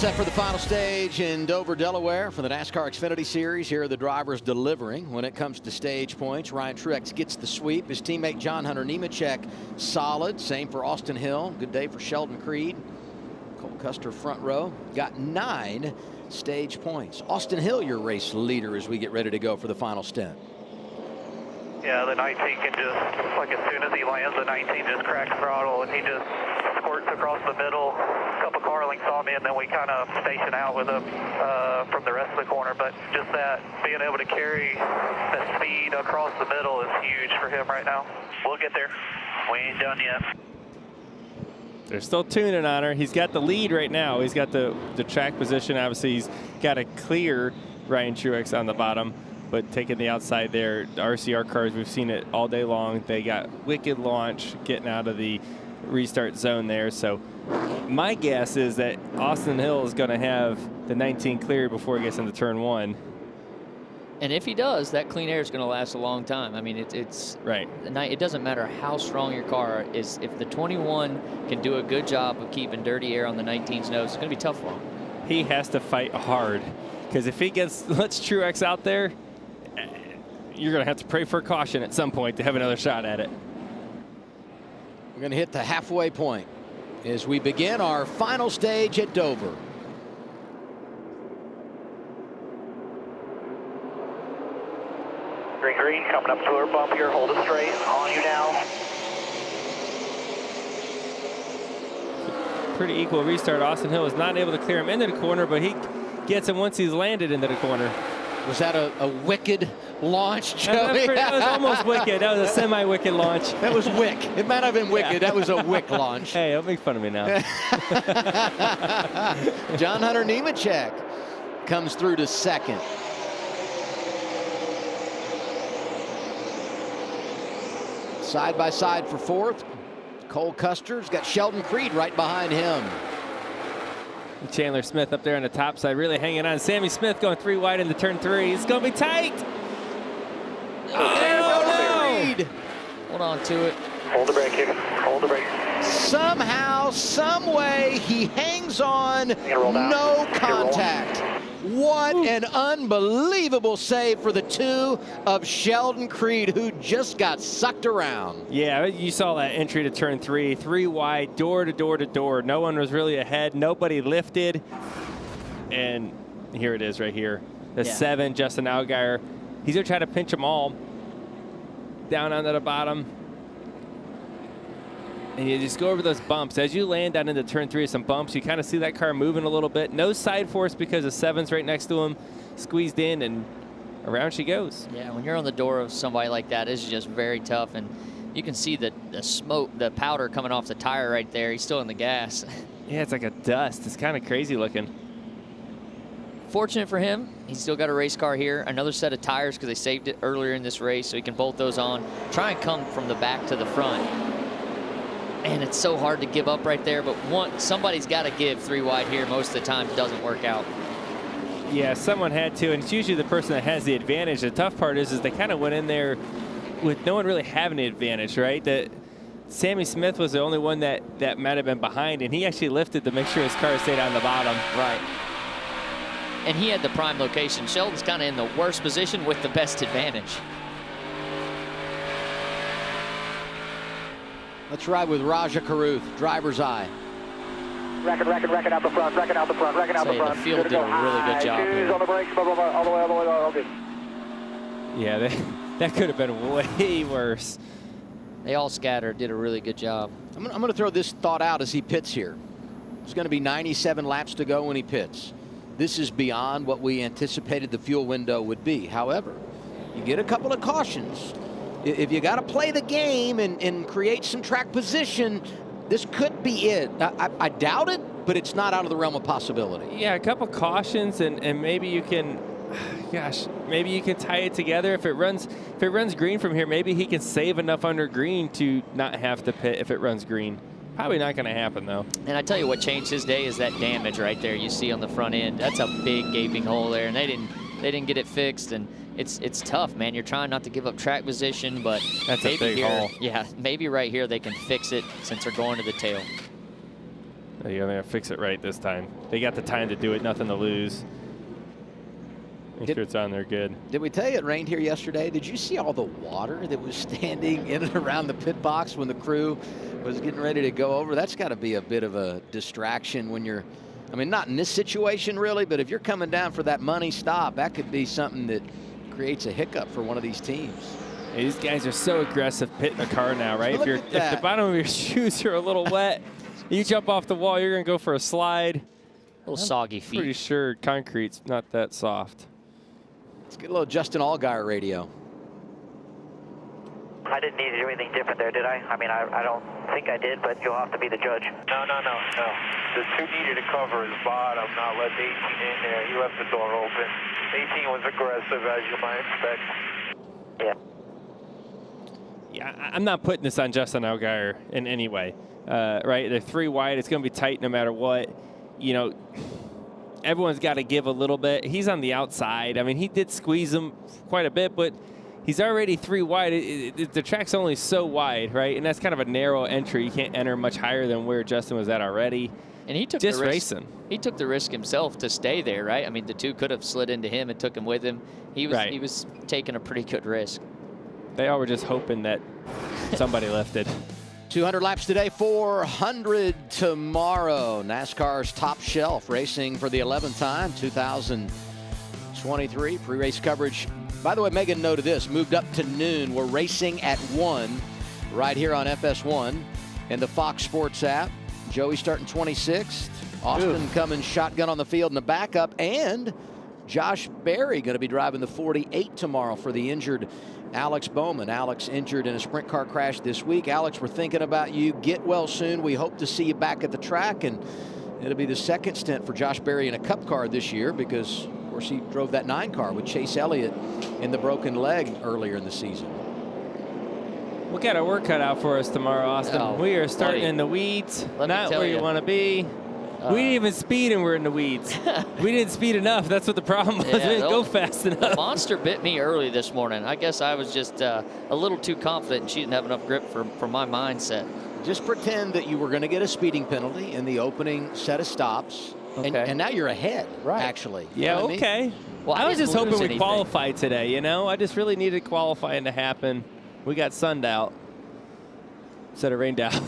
S1: set for the final stage in Dover, Delaware for the NASCAR Xfinity Series. Here are the drivers delivering. When it comes to stage points, Ryan Truex gets the sweep. His teammate John Hunter Nemechek, solid. Same for Austin Hill. Good day for Sheldon Creed. Cole Custer front row, got 9 stage points. Austin Hill, your race leader as we get ready to go for the final stint.
S7: Yeah, the 19 can just, like as soon as he lands, the 19 just cracks throttle and he just squirts across the middle. A couple car lengths on me, and then we kind of station out with him from the rest of the corner. But just that, being able to carry the speed across the middle is huge for him right now. We'll get there. We ain't done yet.
S2: They're still tuning on her. He's got the lead right now. He's got the track position. Obviously, he's got to clear Ryan Truex on the bottom. But taking the outside there, the RCR cars, we've seen it all day long. They got wicked launch getting out of the restart zone there. So my guess is that Austin Hill is going to have the 19 cleared before he gets into turn 1.
S3: And if he does, that clean air is going to last a long time. I mean, it's
S2: right.
S3: It doesn't matter how strong your car is. If the 21 can do a good job of keeping dirty air on the 19's nose, it's going to be tough for him.
S2: He has to fight hard, because if he lets Truex out there, you're going to have to pray for a caution at some point to have another shot at it.
S1: We're going to hit the halfway point as we begin our final stage at Dover.
S7: Green, green, coming up to our bump here. Hold it straight. On you now.
S2: Pretty equal restart. Austin Hill is not able to clear him into the corner, but he gets him once he's landed into the corner.
S1: Was that a wicked launch, Joey?
S2: That was almost wicked. That was a semi-wicked launch.
S1: That was wick. It might have been wicked. Yeah. That was a wick launch.
S2: Hey, don't make fun of me now.
S1: John Hunter Nemechek comes through to second. Side by side for fourth. Cole Custer's got Sheldon Creed right behind him.
S2: Chandler Smith up there on the top side, really hanging on. Sammy Smith going 3 wide into turn 3. It's going to be tight.
S1: Creed.
S3: Hold on to it.
S7: Hold the brake here. Hold the brake.
S1: Somehow, some way, he hangs on. No contact. What an unbelievable save for the 2 of Sheldon Creed, who just got sucked around.
S2: Yeah, you saw that entry to turn 3, 3 wide, door to door to door. No one was really ahead. Nobody lifted. And here it is right here. The 7, Justin Allgaier. He's going to try to pinch them all down onto the bottom. And you just go over those bumps. As you land down into turn 3 of some bumps, you kind of see that car moving a little bit. No side force because the 7's right next to him, squeezed in, and around she goes.
S3: Yeah, when you're on the door of somebody like that, it's just very tough. And you can see the smoke, the powder coming off the tire right there. He's still in the gas.
S2: Yeah, it's like a dust. It's kind of crazy looking.
S3: Fortunate for him, he's still got a race car here. Another set of tires because they saved it earlier in this race, so he can bolt those on. Try and come from the back to the front. Man, it's so hard to give up right there, but somebody's got to give 3 wide here. Most of the time it doesn't work out.
S2: Yeah, someone had to, and it's usually the person that has the advantage. The tough part is they kind of went in there with no one really having the advantage, right? That Sammy Smith was the only one that might have been behind, and he actually lifted to make sure his car stayed on the bottom.
S3: Right. And he had the prime location. Sheldon's kind of in the worst position with the best advantage.
S1: Let's ride with Raja Karuth, driver's eye.
S7: Racket out the front, racket out the front, racket out the front.
S3: The field did a really good job here.
S7: On the brakes, all the way, all good.
S2: Yeah, that could have been way worse.
S3: They all scattered, did a really good job.
S1: I'm going to throw this thought out as he pits here. There's going to be 97 laps to go when he pits. This is beyond what we anticipated the fuel window would be. However, you get a couple of cautions. If you got to play the game and create some track position, this could be it. I doubt it, but it's not out of the realm of possibility.
S2: Yeah, a couple cautions, and maybe you can, gosh, maybe you can tie it together. If it runs green from here, maybe he can save enough under green to not have to pit if it runs green. Probably not going to happen, though.
S3: And I tell you what changed his day is that damage right there you see on the front end. That's a big gaping hole there, and they didn't get it fixed. And it's tough, man. You're trying not to give up track position, but
S2: that's
S3: maybe
S2: a big hole.
S3: Yeah, maybe right here they can fix it since they're going to the tail.
S2: They're going to fix it right this time. They got the time to do it, nothing to lose. Make sure it's on there good.
S1: Did we tell you it rained here yesterday? Did you see all the water that was standing in and around the pit box when the crew was getting ready to go over? That's got to be a bit of a distraction when you're, I mean, not in this situation really, but if you're coming down for that money stop, that could be something that creates a hiccup for one of these teams.
S2: Hey, these guys are so aggressive pitting the car now, right?
S1: Look
S2: If
S1: at
S2: the
S1: that.
S2: bottom of your shoes are a little wet, you jump off the wall, you're going to go for a slide.
S3: A little soggy feet.
S2: Pretty sure concrete's not that soft.
S1: Let's get a little Justin Allgaier radio.
S7: I didn't need to do anything different there, did I? I mean, I don't think I did, but you'll have to be the judge.
S9: No. The 2 needed to cover his bottom, not let the 18 in there. He left the door open. 18 was aggressive, as you might expect.
S7: Yeah.
S2: Yeah, I'm not putting this on Justin Allgaier in any way, right? They're 3 wide. It's going to be tight no matter what. You know, everyone's got to give a little bit. He's on the outside. I mean, he did squeeze him quite a bit, but he's already 3 wide. The track's only so wide, right? And that's kind of a narrow entry. You can't enter much higher than where Justin was at already.
S3: And he took
S2: just
S3: the risk.
S2: racing.
S3: He took the risk himself to stay there, right? I mean, the 2 could have slid into him and took him with him. He was taking a pretty good risk.
S2: They all were just hoping that somebody lifted.
S1: 200 laps today, 400 tomorrow. NASCAR's Top Shelf racing for the 11th time, 2023. Pre-race coverage. By the way, Megan, note of this, moved up to noon. We're racing at 1 right here on FS1 and the Fox Sports app. Joey starting 26th. Austin coming shotgun on the field in the backup. And Josh Berry going to be driving the 48 tomorrow for the injured Alex Bowman. Alex injured in a sprint car crash this week. Alex, we're thinking about you. Get well soon. We hope to see you back at the track. And it'll be the second stint for Josh Berry in a Cup car this year because, of course, he drove that 9 car with Chase Elliott in the broken leg earlier in the season.
S2: We got our work cut out for us tomorrow, Austin.
S3: Oh,
S2: we are starting
S3: buddy.
S2: in the weeds,
S3: Let me
S2: not
S3: tell
S2: where you
S3: you.
S2: want to be. We didn't even speed and we're in the weeds. We didn't speed enough. That's what the problem was.
S3: Yeah,
S2: we didn't go fast
S3: The
S2: enough.
S3: monster bit me early this morning. I guess I was just a little too confident and she didn't have enough grip for my mindset.
S1: Just pretend that you were going to get a speeding penalty in the opening set of stops.
S3: Okay.
S1: And now you're ahead,
S3: Right.
S1: actually.
S2: Yeah,
S1: You know what I mean?
S2: okay.
S3: Well,
S2: I was
S3: didn't
S2: just hoping
S3: lose
S2: we
S3: anything.
S2: qualified today, you know? I just really needed qualifying to happen. We got sunned out instead of rained out.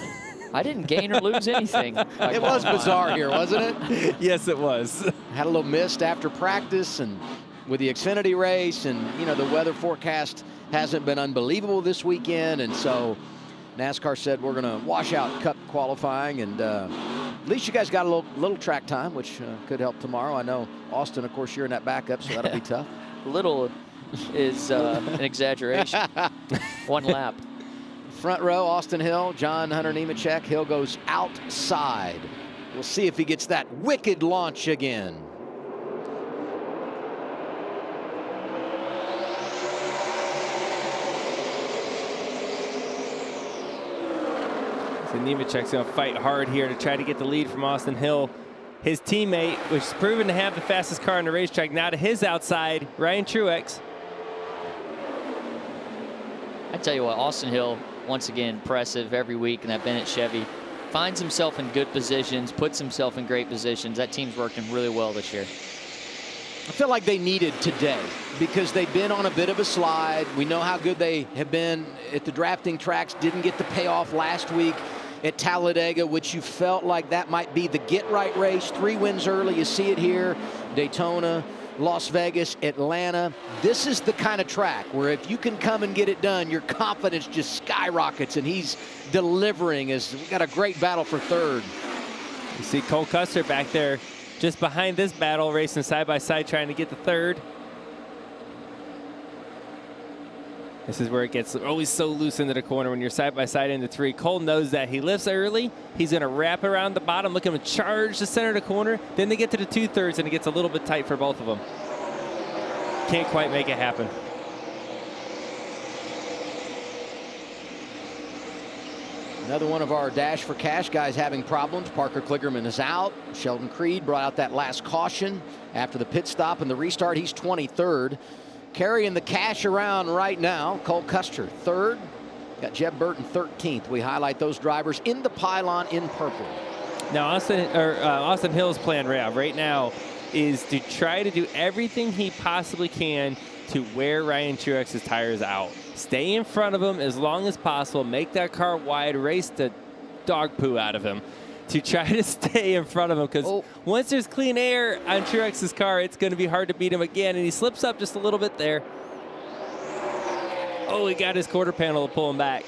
S3: I didn't gain or lose anything.
S1: It was bizarre here, wasn't it?
S2: Yes, it was.
S1: Had a little mist after practice and with the Xfinity race, and you know the weather forecast hasn't been unbelievable this weekend, and so NASCAR said we're going to wash out Cup qualifying, and at least you guys got a little track time, which could help tomorrow. I know Austin, of course, you're in that backup, so that'll be tough.
S3: Little is an exaggeration. 1 lap.
S1: Front row, Austin Hill, John Hunter Nemechek. Hill goes outside. We'll see if he gets that wicked launch again.
S2: So Nemechek's going to fight hard here to try to get the lead from Austin Hill. His teammate, which is proven to have the fastest car on the racetrack, now to his outside, Ryan Truex.
S3: I tell you what, Austin Hill, once again, impressive every week in that Bennett Chevy. Finds himself in good positions, puts himself in great positions. That team's working really well this year.
S1: I feel like they needed today because they've been on a bit of a slide. We know how good they have been at the drafting tracks. Didn't get the payoff last week at Talladega, which you felt like that might be the get-right race. 3 wins early. You see it here. Daytona, Las Vegas, Atlanta. This is the kind of track where if you can come and get it done, your confidence just skyrockets, and he's delivering as we got a great battle for 3rd.
S2: You see Cole Custer back there just behind this battle, racing side by side, trying to get the 3rd. This is where it gets always so loose into the corner when you're side by side into 3. Cole knows that. He lifts early. He's going to wrap around the bottom, looking to charge the center of the corner. Then they get to the 2/3, and it gets a little bit tight for both of them. Can't quite make it happen.
S1: Another one of our Dash for Cash guys having problems. Parker Kligerman is out. Sheldon Creed brought out that last caution after the pit stop and the restart. He's 23rd. Carrying the cash around right now, Cole Custer 3rd. Got Jeb Burton 13th. We highlight those drivers in the pylon in purple.
S2: Now, Austin Hill's plan right now is to try to do everything he possibly can to wear Ryan Truex's tires out. Stay in front of him as long as possible, make that car wide, race the dog poo out of him to try to stay in front of him, because once there's clean air on Truex's car, it's going to be hard to beat him again, and he slips up just a little bit there. Oh, he got his quarter panel to pull him back.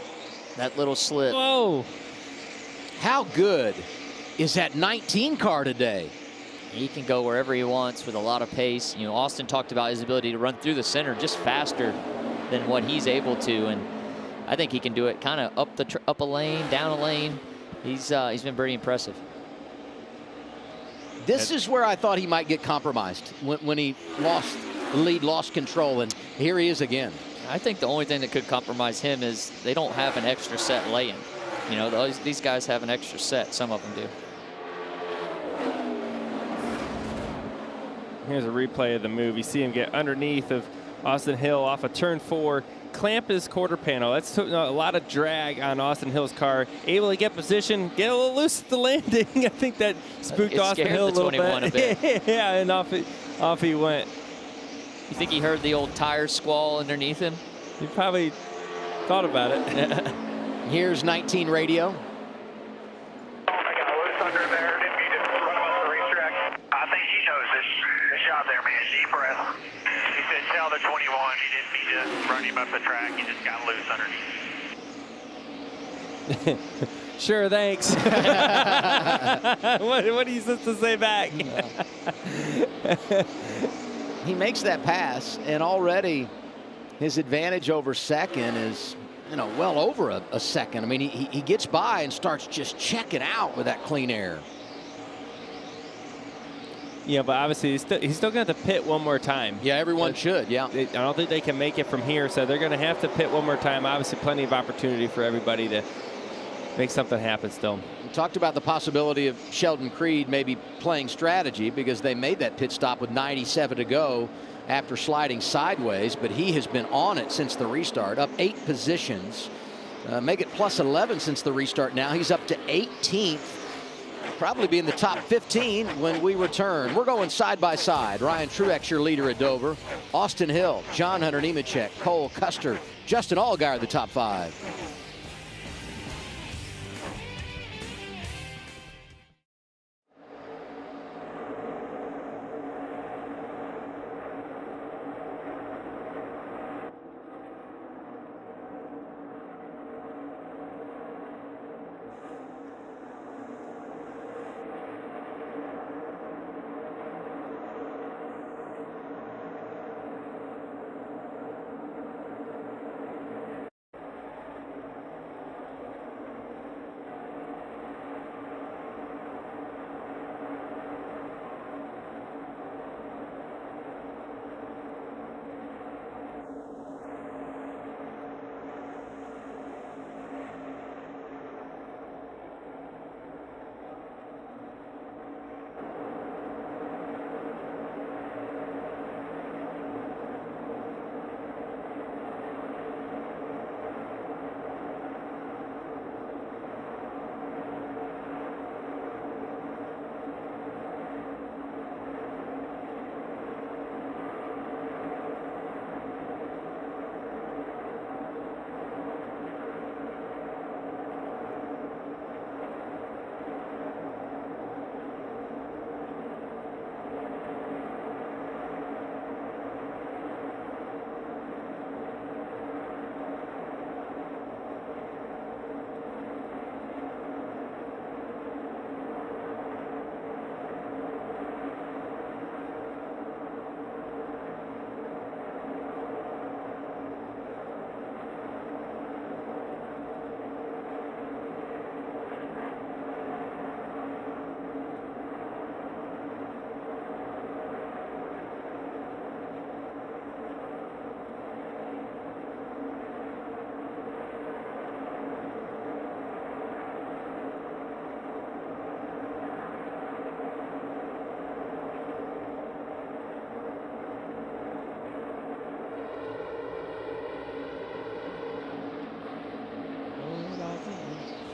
S3: That little slip.
S2: Whoa.
S1: How good is that 19 car today?
S3: He can go wherever he wants with a lot of pace. You know, Austin talked about his ability to run through the center just faster than what he's able to, and I think he can do it kind of up a lane, down a lane. He's been pretty impressive.
S1: This is where I thought he might get compromised when he lost the lead, lost control, and here he is again.
S3: I think the only thing that could compromise him is they don't have an extra set laying. You know, these guys have an extra set. Some of them do.
S2: Here's a replay of the move. You see him get underneath of Austin Hill off of turn 4, clamp his quarter panel. That's a lot of drag on Austin Hill's car. Able to get position, get a little loose at the landing. I think that spooked Austin Hill a little bit. Yeah, and off he went.
S3: You think he heard the old tire squall underneath him?
S2: He probably thought about it.
S1: Here's 19 radio.
S7: I got loose under there. Didn't mean to run him off the racetrack. I think he knows this shot there, man. Deep breath. He said, tell the 21. He didn't mean to run him up the track. He just got loose underneath.
S2: Sure, thanks. What are you supposed to say back?
S1: He makes that pass, and already his advantage over second is, you know, well over a second. I mean, he gets by and starts just checking out with that clean air.
S2: Yeah, but obviously he's still going to have to pit one more time.
S1: Yeah, everyone should, yeah.
S2: I don't think they can make it from here, so they're going to have to pit one more time. Obviously, plenty of opportunity for everybody to make something happen still.
S1: We talked about the possibility of Sheldon Creed maybe playing strategy because they made that pit stop with 97 to go after sliding sideways, but he has been on it since the restart, up 8 positions. Make it plus 11 since the restart now. He's up to 18th. Probably be in the top 15 when we return. We're going side by side. Ryan Truex, your leader at Dover. Austin Hill, John Hunter Nemechek, Cole Custer, Justin Allgaier, the top 5.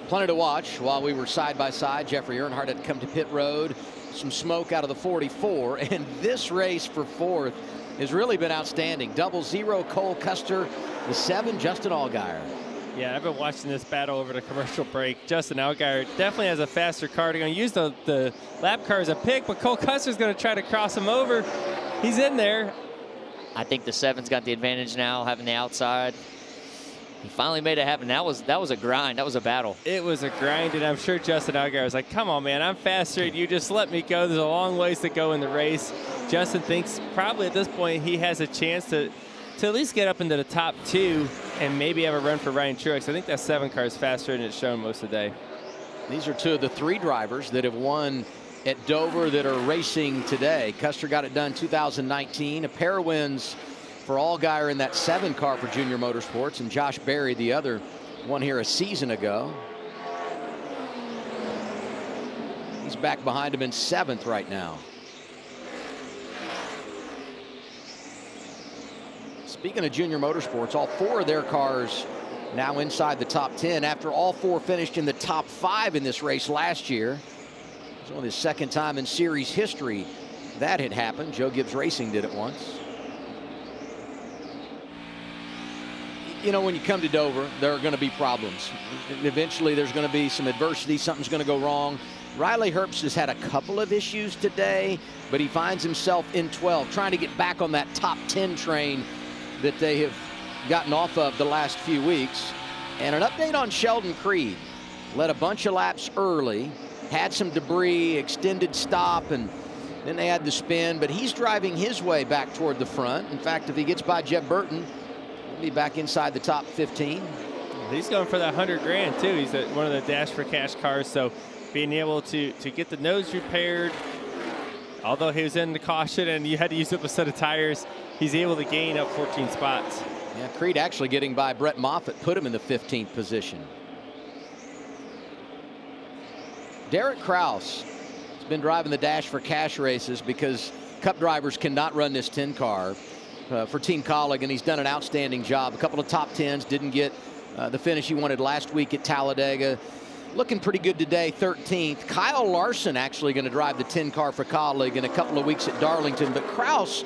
S1: Plenty to watch while we were side by side. Jeffrey Earnhardt had come to pit road. Some smoke out of the 44. And this race for fourth has really been outstanding. 00 Cole Custer. The 7 Justin Allgaier.
S2: Yeah, I've been watching this battle over the commercial break. Justin Allgaier definitely has a faster car. They're going to use the lap car as a pick, but Cole Custer's going to try to cross him over. He's in there.
S3: I think the 7's got the advantage now, having the outside. He finally made it happen. That was a grind. That was a battle.
S2: It was a grind, and I'm sure Justin Allgaier was like, come on, man, I'm faster, and you just let me go. There's a long ways to go in the race. Justin thinks probably at this point he has a chance to at least get up into the top 2 and maybe have a run for Ryan Truex. I think that 7 car is faster than it's shown most of the day.
S1: These are 2 of the 3 drivers that have won at Dover that are racing today. Custer got it done 2019. A pair of wins for Allgaier in that 7 car for Junior Motorsports, and Josh Berry, the other one here a season ago. He's back behind him in 7th right now. Speaking of Junior Motorsports, all 4 of their cars now inside the top 10 after all 4 finished in the top 5 in this race last year. It's only the 2nd time in series history that had happened. Joe Gibbs Racing did it once. You know, when you come to Dover, there are going to be problems. Eventually, there's going to be some adversity. Something's going to go wrong. Riley Herbst has had a couple of issues today, but he finds himself in 12, trying to get back on that top 10 train that they have gotten off of the last few weeks. And an update on Sheldon Creed. Led a bunch of laps early, had some debris, extended stop, and then they had the spin, but he's driving his way back toward the front. In fact, if he gets by Jeb Burton, he'll be back inside the top 15.
S2: He's going for that 100 grand too. He's one of the Dash for Cash cars, so being able to get the nose repaired, although he was in the caution and you had to use up a set of tires, he's able to gain up 14 spots.
S1: Yeah, Creed actually getting by Brett Moffitt put him in the 15th position. Derek Kraus has been driving the Dash for Cash races because Cup drivers cannot run this 10 car for Team Colleague, and he's done an outstanding job. A couple of top 10s, didn't get the finish he wanted last week at Talladega. Looking pretty good today, 13th. Kyle Larson actually going to drive the 10 car for Colleague in a couple of weeks at Darlington, but Kraus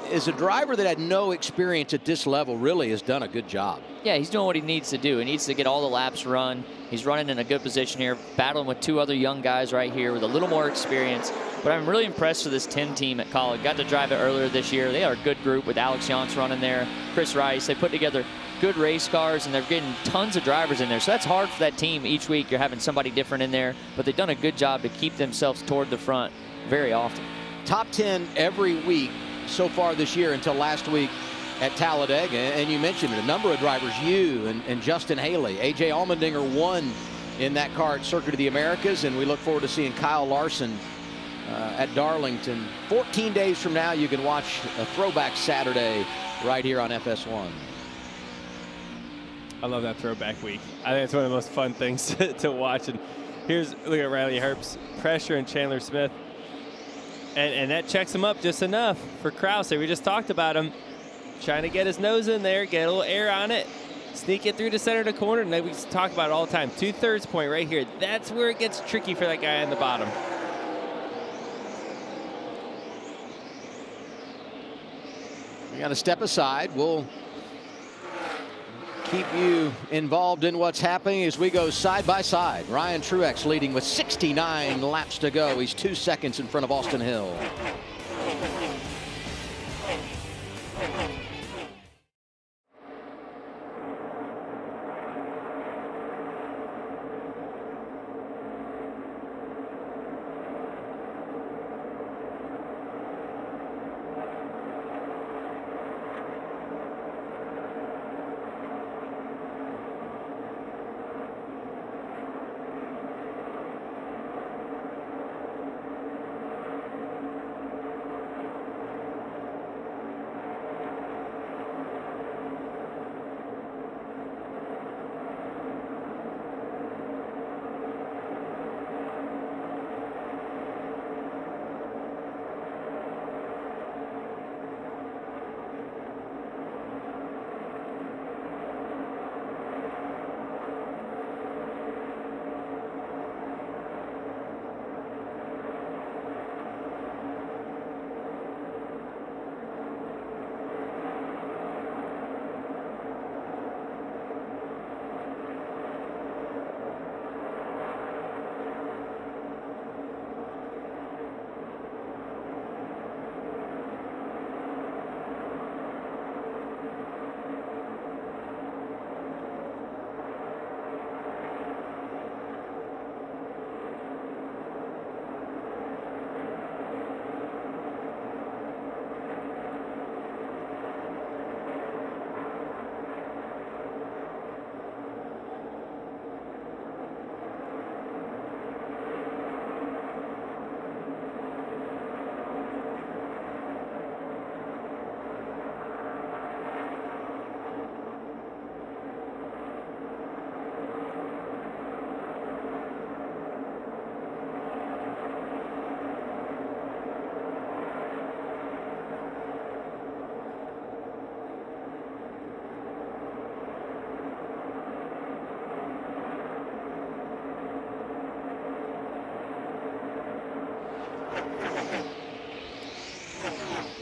S1: is a driver that had no experience at this level, really has done a good job.
S3: Yeah, he's doing what he needs to do. He needs to get all the laps run. He's running in a good position here, battling with 2 other young guys right here with a little more experience. But I'm really impressed with this 10 team at Colleague. Got to drive it earlier this year. They are a good group with Alex Yance running there, Chris Rice. They put together good race cars, and they're getting tons of drivers in there. So that's hard for that team. Each week you're having somebody different in there, but they've done a good job to keep themselves toward the front very often.
S1: Top 10 every week so far this year until last week at Talladega. And you mentioned it, a number of drivers, you and Justin Haley. A.J. Allmendinger won in that car at Circuit of the Americas, and we look forward to seeing Kyle Larson at Darlington. 14 days from now, you can watch a Throwback Saturday right here on FS1.
S2: I love that throwback week. I think it's one of the most fun things to watch. And look at Riley Herbst, pressure and Chandler Smith. And that checks him up just enough for Kraus. We just talked about him trying to get his nose in there, get a little air on it, sneak it through the center of the corner. And we talk about it all the time. 2/3 point right here. That's where it gets tricky for that guy on the bottom.
S1: We got to step aside. We'll keep you involved in what's happening as we go side by side. Ryan Truex leading with 69 laps to go. He's 2 seconds in front of Austin Hill.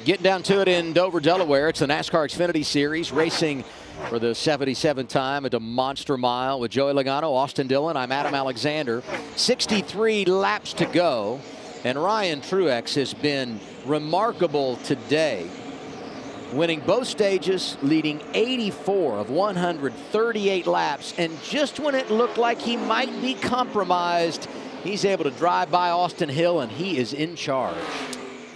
S1: Getting down to it in Dover, Delaware. It's the NASCAR Xfinity Series, racing for the 77th time at a monster mile with Joey Logano, Austin Dillon. I'm Adam Alexander. 63 laps to go, and Ryan Truex has been remarkable today, winning both stages, leading 84 of 138 laps, and just when it looked like he might be compromised, he's able to drive by Austin Hill, and he is in charge.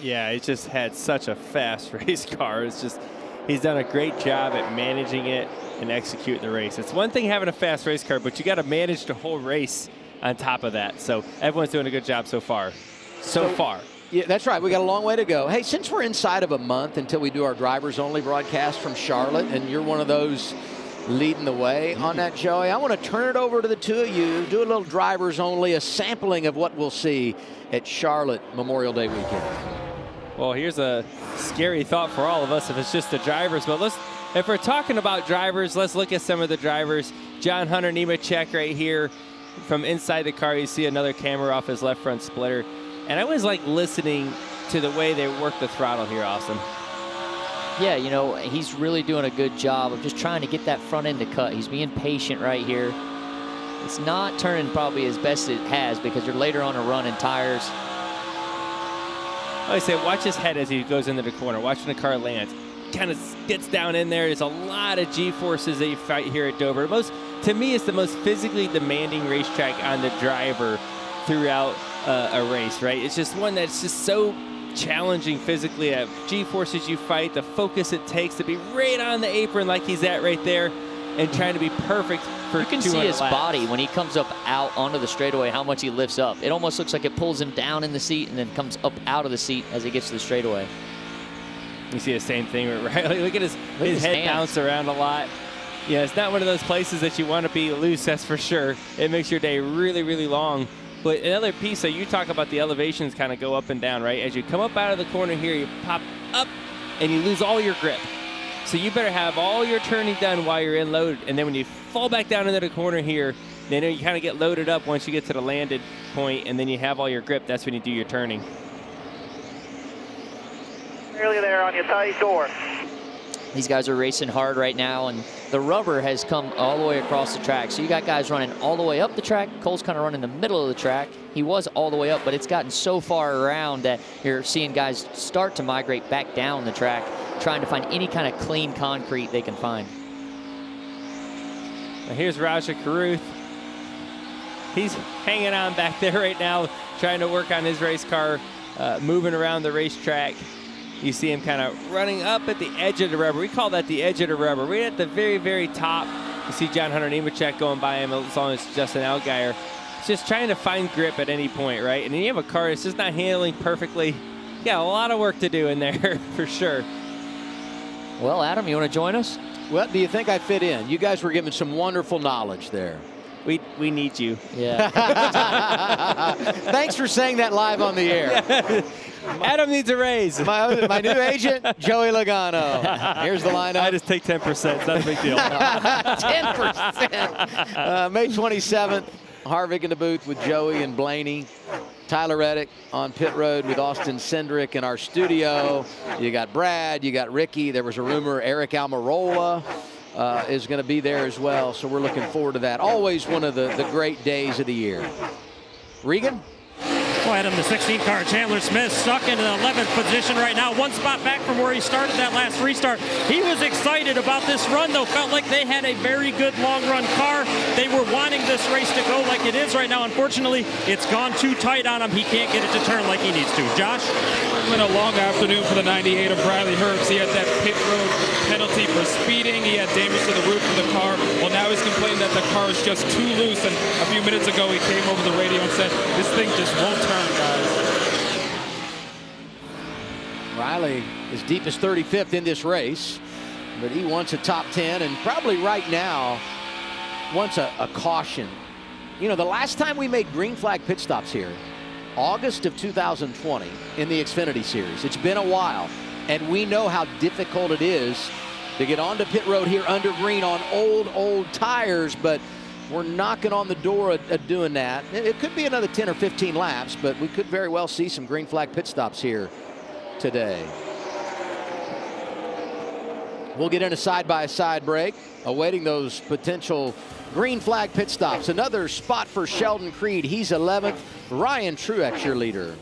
S2: Yeah, he just had such a fast race car. It's just, he's done a great job at managing it and executing the race. It's one thing having a fast race car, but you got to manage the whole race on top of that. So everyone's doing a good job so far. So far.
S1: Yeah, that's right. We got a long way to go. Hey, since we're inside of a month until we do our drivers only broadcast from Charlotte, and you're one of those leading the way on that, Joey, I want to turn it over to the two of you, do a little drivers only, a sampling of what we'll see at Charlotte Memorial Day weekend.
S2: Well, here's a scary thought for all of us if it's just the drivers. But if we're talking about drivers, let's look at some of the drivers. John Hunter Nemechek right here from inside the car. You see another camera off his left front splitter. And I was like listening to the way they work the throttle here, Austin.
S3: Yeah, you know, he's really doing a good job of just trying to get that front end to cut. He's being patient right here. It's not turning probably as best it has because you're later on a run in tires.
S2: I say, watch his head as he goes into the corner. Watch when the car lands. Kind of gets down in there. There's a lot of G-forces that you fight here at Dover. To me, it's the most physically demanding racetrack on the driver throughout a race, right? It's just one that's just so challenging physically. G-forces you fight, the focus it takes to be right on the apron like he's at right there and trying to be perfect for 200 laps.
S3: You can see his body when he comes up out onto the straightaway, how much he lifts up. It almost looks like it pulls him down in the seat and then comes up out of the seat as he gets to the straightaway.
S2: You see the same thing, right? Look at his head bounce around a lot. Yeah, it's not one of those places that you want to be loose, that's for sure. It makes your day really, really long. But another piece, so you talk about the elevations kind of go up and down, right? As you come up out of the corner here, you pop up and you lose all your grip. So you better have all your turning done while you're in load. And then when you fall back down into the corner here, then you kind of get loaded up once you get to the landed point, and then you have all your grip. That's when you do your turning.
S7: Nearly there on your tight door.
S3: These guys are racing hard right now, and the rubber has come all the way across the track. So you got guys running all the way up the track. Cole's kind of running the middle of the track. He was all the way up, but it's gotten so far around that you're seeing guys start to migrate back down the track, trying to find any kind of clean concrete they can find.
S2: Now here's Raja Caruth. He's hanging on back there right now, trying to work on his race car, moving around the racetrack. You see him kind of running up at the edge of the rubber. We call that the edge of the rubber. Right at the very, very top. You see John Hunter Nemechek going by him as long as Justin Allgaier. It's just trying to find grip at any point, right? And then you have a car that's just not handling perfectly. Yeah, a lot of work to do in there for sure.
S3: Well, Adam, you want to join us?
S1: Well, do you think I fit in? You guys were giving some wonderful knowledge there.
S2: We need you.
S3: Yeah.
S1: Thanks for saying that live on the air.
S2: Adam needs a raise.
S1: My new agent, Joey Logano. Here's the lineup.
S2: I just take 10%. It's not a big deal.
S1: 10%. May 27th, Harvick in the booth with Joey and Blaney. Tyler Reddick on pit road with Austin Cindric in our studio. You got Brad, you got Ricky. There was a rumor Eric Almirola is going to be there as well, so we're looking forward to that. Always one of the great days of the year. Regan?
S6: Well, Adam, the 16 car, Chandler Smith, stuck in the 11th position right now. One spot back from where he started that last restart. He was excited about this run, though. Felt like they had a very good long-run car. They were wanting this race to go like it is right now. Unfortunately, it's gone too tight on him. He can't get it to turn like he needs to. Josh?
S5: It's been a long afternoon for the 98 of Riley Herbst. He had that pit road penalty for speeding. He had damage to the roof of the car. Well, now he's complaining that the car is just too loose. And a few minutes ago, he came over the radio and said, this thing just won't turn, guys.
S1: Riley is deep as 35th in this race, but he wants a top 10 and probably right now wants a caution. You know, the last time we made green flag pit stops here, August of 2020 in the Xfinity Series. It's been a while, and we know how difficult it is to get onto pit road here under green on old tires, but we're knocking on the door of doing that. It could be another 10 or 15 laps, but we could very well see some green flag pit stops here today. We'll get in a side-by-side break, awaiting those potential green flag pit stops. Another spot for Sheldon Creed. He's 11th. Ryan Truex, your leader.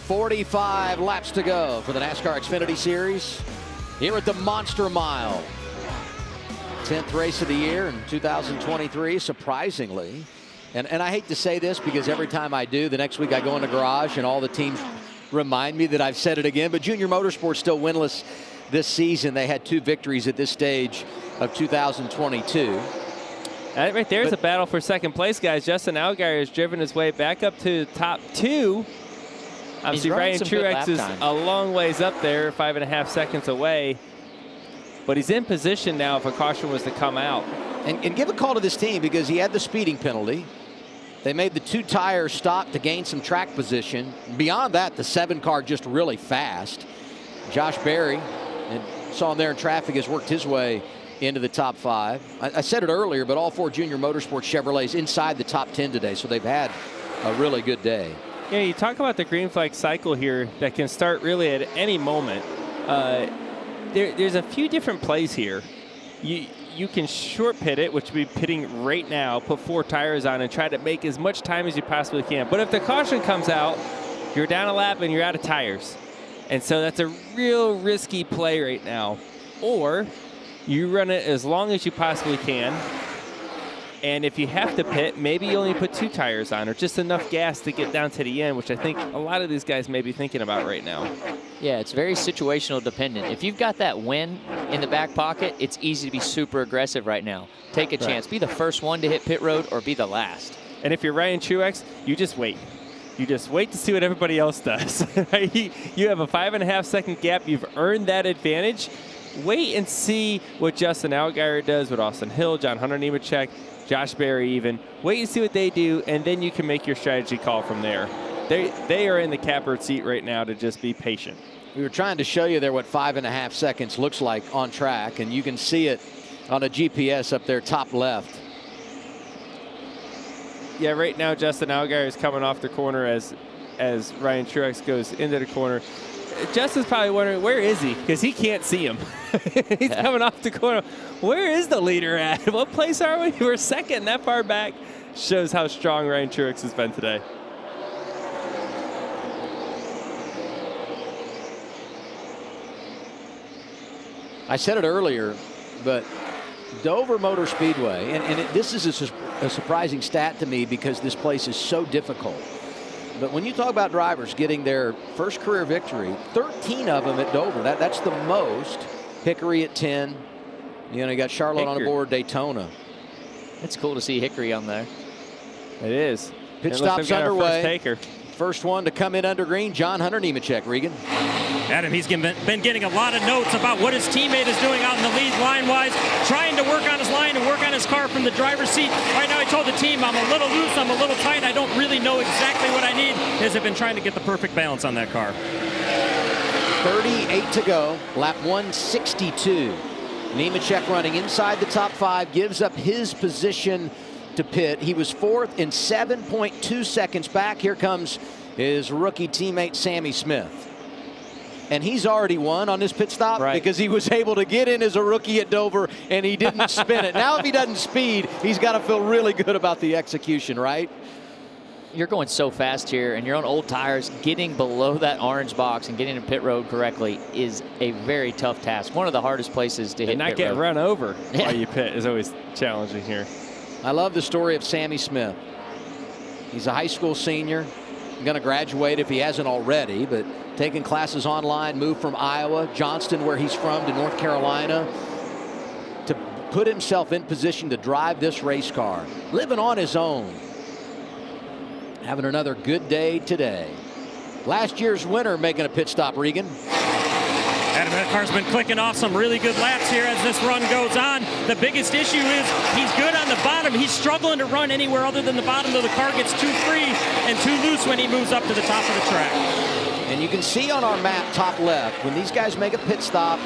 S1: .45 laps to go for the NASCAR Xfinity Series here at the Monster Mile. 10th race of the year in 2023, surprisingly. And I hate to say this because every time I do, the next week I go in the garage and all the teams remind me that I've said it again. But Junior Motorsports still winless this season. They had 2 victories at this stage of 2022.
S2: Right there's a battle for second place, guys. Justin Allgaier has driven his way back up to the top 2. Obviously, Ryan Truex is a long ways up there, 5.5 seconds away. But he's in position now if a caution was to come out.
S1: And give a call to this team because he had the speeding penalty. They made the 2-tire stop to gain some track position. Beyond that, the 7 car just really fast. Josh Berry, and saw him there in traffic, has worked his way into the top 5. I said it earlier, but all 4 Junior Motorsports Chevrolets inside the top 10 today, so they've had a really good day.
S2: Yeah, you talk about the green flag cycle here that can start really at any moment. There's a few different plays here. You can short pit it, which would be pitting right now, put 4 tires on and try to make as much time as you possibly can. But if the caution comes out, you're down a lap and you're out of tires. And so that's a real risky play right now. Or you run it as long as you possibly can. And if you have to pit, maybe you only put 2 tires on or just enough gas to get down to the end, which I think a lot of these guys may be thinking about right now.
S3: Yeah, it's very situational dependent. If you've got that win in the back pocket, it's easy to be super aggressive right now. Take a chance. Be the first one to hit pit road or be the last.
S2: And if you're Ryan Truex, you just wait. You just wait to see what everybody else does. You have a 5.5 second gap. You've earned that advantage. Wait and see what Justin Allgaier does, what Austin Hill, John Hunter Nemechek, Josh Berry even. Wait and see what they do, and then you can make your strategy call from there. They are in the catbird seat right now to just be patient.
S1: We were trying to show you there what 5.5 seconds looks like on track, and you can see it on a GPS up there top left.
S2: Yeah, right now Justin Allgaier is coming off the corner as Ryan Truex goes into the corner. Justin's probably wondering, where is he? Because he can't see him. He's coming off the corner. Where is the leader at? What place are we? We're second that far back. Shows how strong Ryan Truex has been today.
S1: I said it earlier, but Dover Motor Speedway, and this is a surprising stat to me because this place is so difficult. But when you talk about drivers getting their first career victory, 13 of them at Dover. That's the most. Hickory at 10. You know, you got Charlotte on the board, Daytona.
S3: It's cool to see Hickory on there.
S2: It is.
S1: Pit stop's underway. First one to come in under green, John Hunter Nemechek. Regan.
S6: Adam, he's been getting a lot of notes about what his teammate is doing out in the lead line-wise, trying to work on his line and work on his car from the driver's seat. Right now, he told the team, I'm a little loose, I'm a little tight, I don't really know exactly what I need. Has been trying to get the perfect balance on that car.
S1: 38 to go, lap 162. Nemechek running inside the top 5, gives up his position to pit. He was 4th in 7.2 seconds back. Here comes his rookie teammate Sammy Smith. And he's already won on this pit stop because he was able to get in as a rookie at Dover and he didn't spin it. Now if he doesn't speed, he's got to feel really good about the execution, right?
S3: You're going so fast here and you're on old tires. Getting below that orange box and getting to pit road correctly is a very tough task. One of the hardest places to hit
S2: and not
S3: pit
S2: get
S3: road.
S2: run over while you pit is always challenging here.
S1: I love the story of Sammy Smith. He's a high school senior, going to graduate if he hasn't already, but taking classes online, moved from Iowa, Johnston, where he's from, to North Carolina, to put himself in position to drive this race car, living on his own, having another good day today. Last year's winner making a pit stop, Regan.
S6: Adam, that car's been clicking off some really good laps here as this run goes on. The biggest issue is he's good on the bottom. He's struggling to run anywhere other than the bottom, though the car gets too free and too loose when he moves up to the top of the track.
S1: And you can see on our map, top left, when these guys make a pit stop,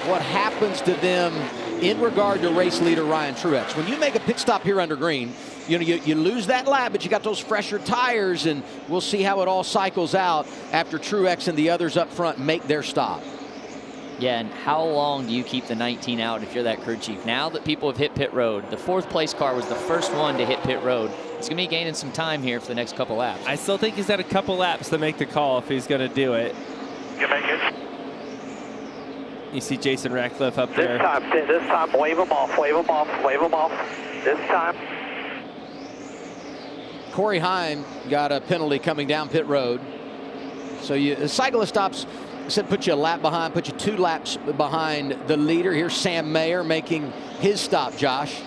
S1: what happens to them in regard to race leader Ryan Truex. When you make a pit stop here under green, you know, you lose that lap, but you got those fresher tires, and we'll see how it all cycles out after Truex and the others up front make their stop.
S3: Yeah, and how long do you keep the 19 out if you're that crew chief? Now that people have hit pit road, the 4th place car was the first one to hit pit road. He's going to be gaining some time here for the next couple laps.
S2: I still think he's got a couple laps to make the call if he's going to do it.
S7: You make it.
S2: You see Jason Ratcliffe up there.
S7: This time, wave them off, wave them off, wave them off. This time.
S1: Corey Heim got a penalty coming down pit road. So the cyclist stops, said put you a lap behind, put you 2 laps behind the leader. Here's Sam Mayer making his stop, Josh.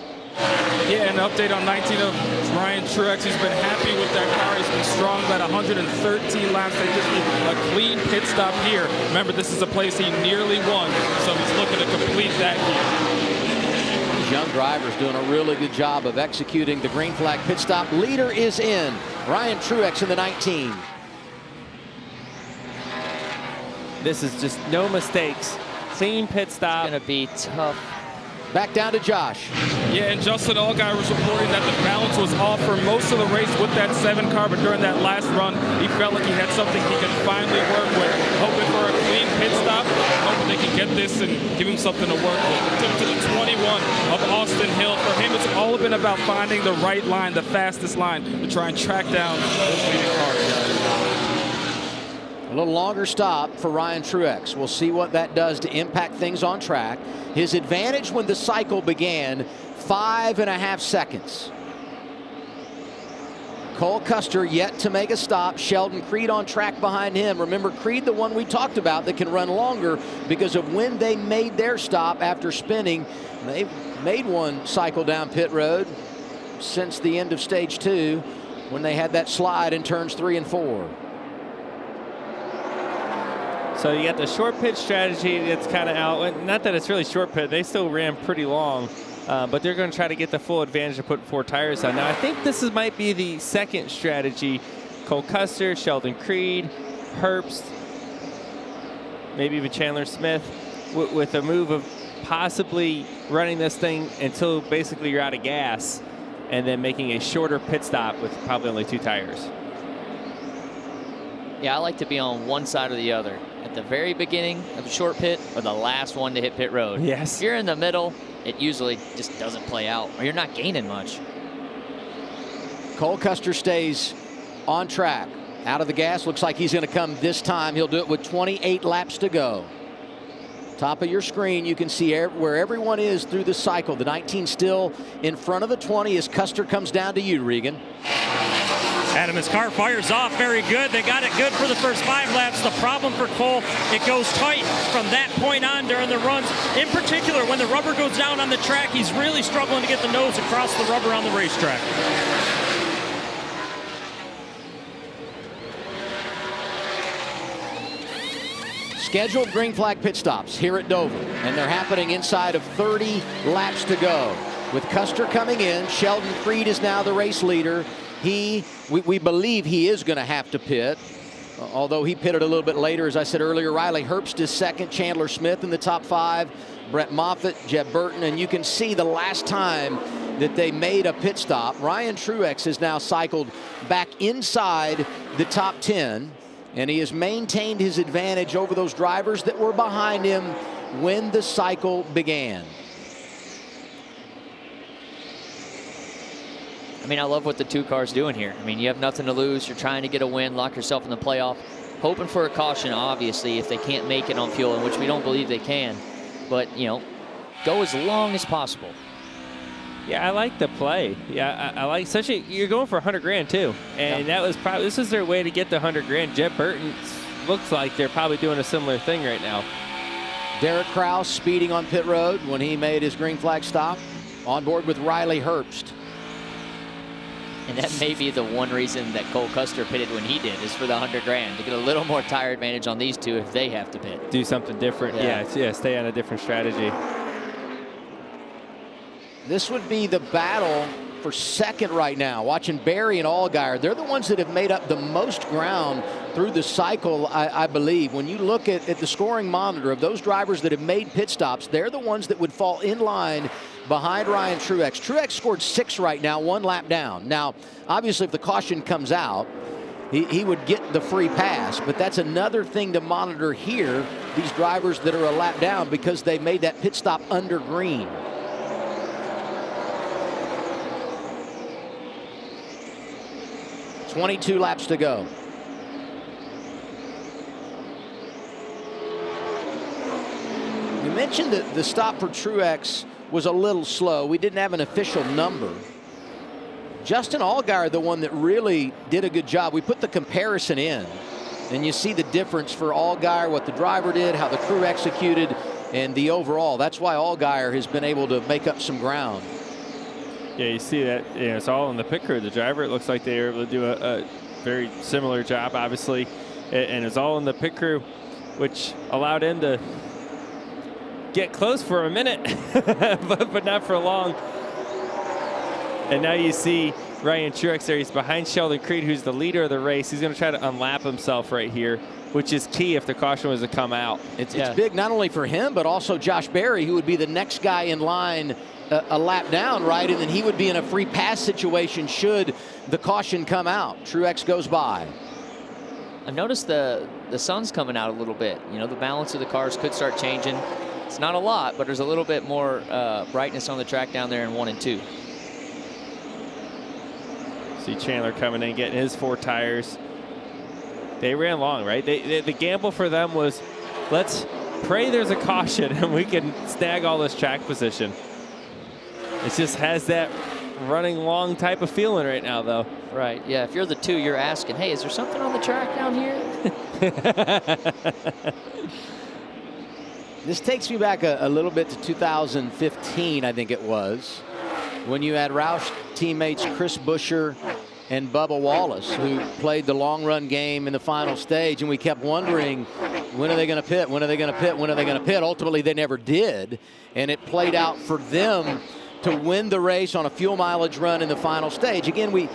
S5: Yeah, an update on 19 of Ryan Truex. He's been happy with that car. He's been strong, about 113 laps. They just need a clean pit stop here. Remember, this is a place he nearly won, so he's looking to complete that here.
S1: These young drivers doing a really good job of executing the green flag pit stop. Leader is in. Ryan Truex in the 19.
S2: This is just no mistakes. Clean pit stop.
S3: It's going to be tough.
S1: Back down to Josh.
S5: Yeah, and Justin Allgaier was reporting that the balance was off for most of the race with that 7 car, but during that last run, he felt like he had something he could finally work with. Hoping for a clean pit stop, hoping they can get this and give him something to work with. Took to the 21 of Austin Hill. For him, it's all been about finding the right line, the fastest line, to try and track down those leading cars.
S1: A little longer stop for Ryan Truex. We'll see what that does to impact things on track. His advantage when the cycle began, 5.5 seconds. Cole Custer yet to make a stop. Sheldon Creed on track behind him. Remember, Creed, the one we talked about that can run longer because of when they made their stop after spinning. They've made one cycle down pit road since the end of stage 2 when they had that slide in turns 3 and 4.
S2: So you got the short pit strategy that's kind of out. Not that it's really short pit. They still ran pretty long. But they're going to try to get the full advantage of putting 4 tires on. Now, I think this might be the second strategy. Cole Custer, Sheldon Creed, Herbst, maybe even Chandler Smith, with a move of possibly running this thing until basically you're out of gas and then making a shorter pit stop with probably only 2 tires.
S3: Yeah, I like to be on one side or the other. At the very beginning of the short pit or the last one to hit pit road.
S2: Yes.
S3: If you're in the middle, it usually just doesn't play out, or you're not gaining much.
S1: Cole Custer stays on track. Out of the gas, looks like he's going to come this time. He'll do it with 28 laps to go. Top of your screen, you can see where everyone is through the cycle. The 19 still in front of the 20 as Custer comes down to you, Regan.
S6: Adam, his car fires off very good. They got it good for the first 5 laps. The problem for Cole, it goes tight from that point on during the runs. In particular, when the rubber goes down on the track, he's really struggling to get the nose across the rubber on the racetrack.
S1: Scheduled green flag pit stops here at Dover, and they're happening inside of 30 laps to go. With Custer coming in, Sheldon Creed is now the race leader. We believe he is going to have to pit, although he pitted a little bit later. As I said earlier, Riley Herbst is second, Chandler Smith in the top 5, Brett Moffitt, Jeb Burton, and you can see the last time that they made a pit stop, Ryan Truex has now cycled back inside the top 10, and he has maintained his advantage over those drivers that were behind him when the cycle began.
S3: I mean, I love what the 2 cars doing here. I mean, you have nothing to lose. You're trying to get a win, lock yourself in the playoff, hoping for a caution, obviously, if they can't make it on fuel, in which we don't believe they can. But, you know, go as long as possible.
S2: Yeah, I like the play. Yeah, I like you're going for 100 grand too. And that was probably, this is their way to get the 100 grand. Jeb Burton looks like they're probably doing a similar thing right now.
S1: Derek Kraus speeding on pit road when he made his green flag stop, on board with Riley Herbst.
S3: And that may be the one reason that Cole Custer pitted when he did, is for the 100 grand, to get a little more tire advantage on these 2 if they have to pit.
S2: Do something different. Yeah, stay on a different strategy.
S1: This would be the battle for second right now. Watching Barry and Allgaier, they're the ones that have made up the most ground through the cycle, I believe. When you look at the scoring monitor of those drivers that have made pit stops, they're the ones that would fall in line behind Ryan Truex. Truex scored 6 right now, 1 lap down. Now, obviously, if the caution comes out, he would get the free pass, but that's another thing to monitor here, these drivers that are a lap down because they made that pit stop under green. .22 laps to go. You mentioned that the stop for Truex was a little slow. We didn't have an official number. Justin Allgaier, the one that really did a good job. We put the comparison in, and you see the difference for Allgaier, what the driver did, how the crew executed, and the overall. That's why Allgaier has been able to make up some ground.
S2: Yeah, you see that, you know, it's all in the pit crew. The driver, it looks like they were able to do a very similar job, obviously, and it's all in the pit crew, which allowed him to get close for a minute, but not for long. And now you see Ryan Truex there. He's behind Sheldon Creed, who's the leader of the race. He's going to try to unlap himself right here, which is key if the caution was to come out.
S1: It's big not only for him, but also Josh Berry, who would be the next guy in line a lap down, right? And then he would be in a free pass situation should the caution come out. Truex goes by.
S3: I've noticed the sun's coming out a little bit. You know, the balance of the cars could start changing. It's not a lot, but there's a little bit more brightness on the track down there in 1 and 2.
S2: See Chandler coming in, getting his 4 tires. They ran long, right? The gamble for them was, let's pray there's a caution and we can snag all this track position. It just has that running long type of feeling right now, though.
S3: Right, yeah, if you're the 2, you're asking, hey, is there something on the track down here?
S1: This takes me back a little bit to 2015, I think it was, when you had Roush teammates Chris Buescher and Bubba Wallace, who played the long run game in the final stage, and we kept wondering, when are they going to pit? When are they going to pit? When are they going to pit? Ultimately, they never did, and it played out for them to win the race on a fuel mileage run in the final stage. Again, we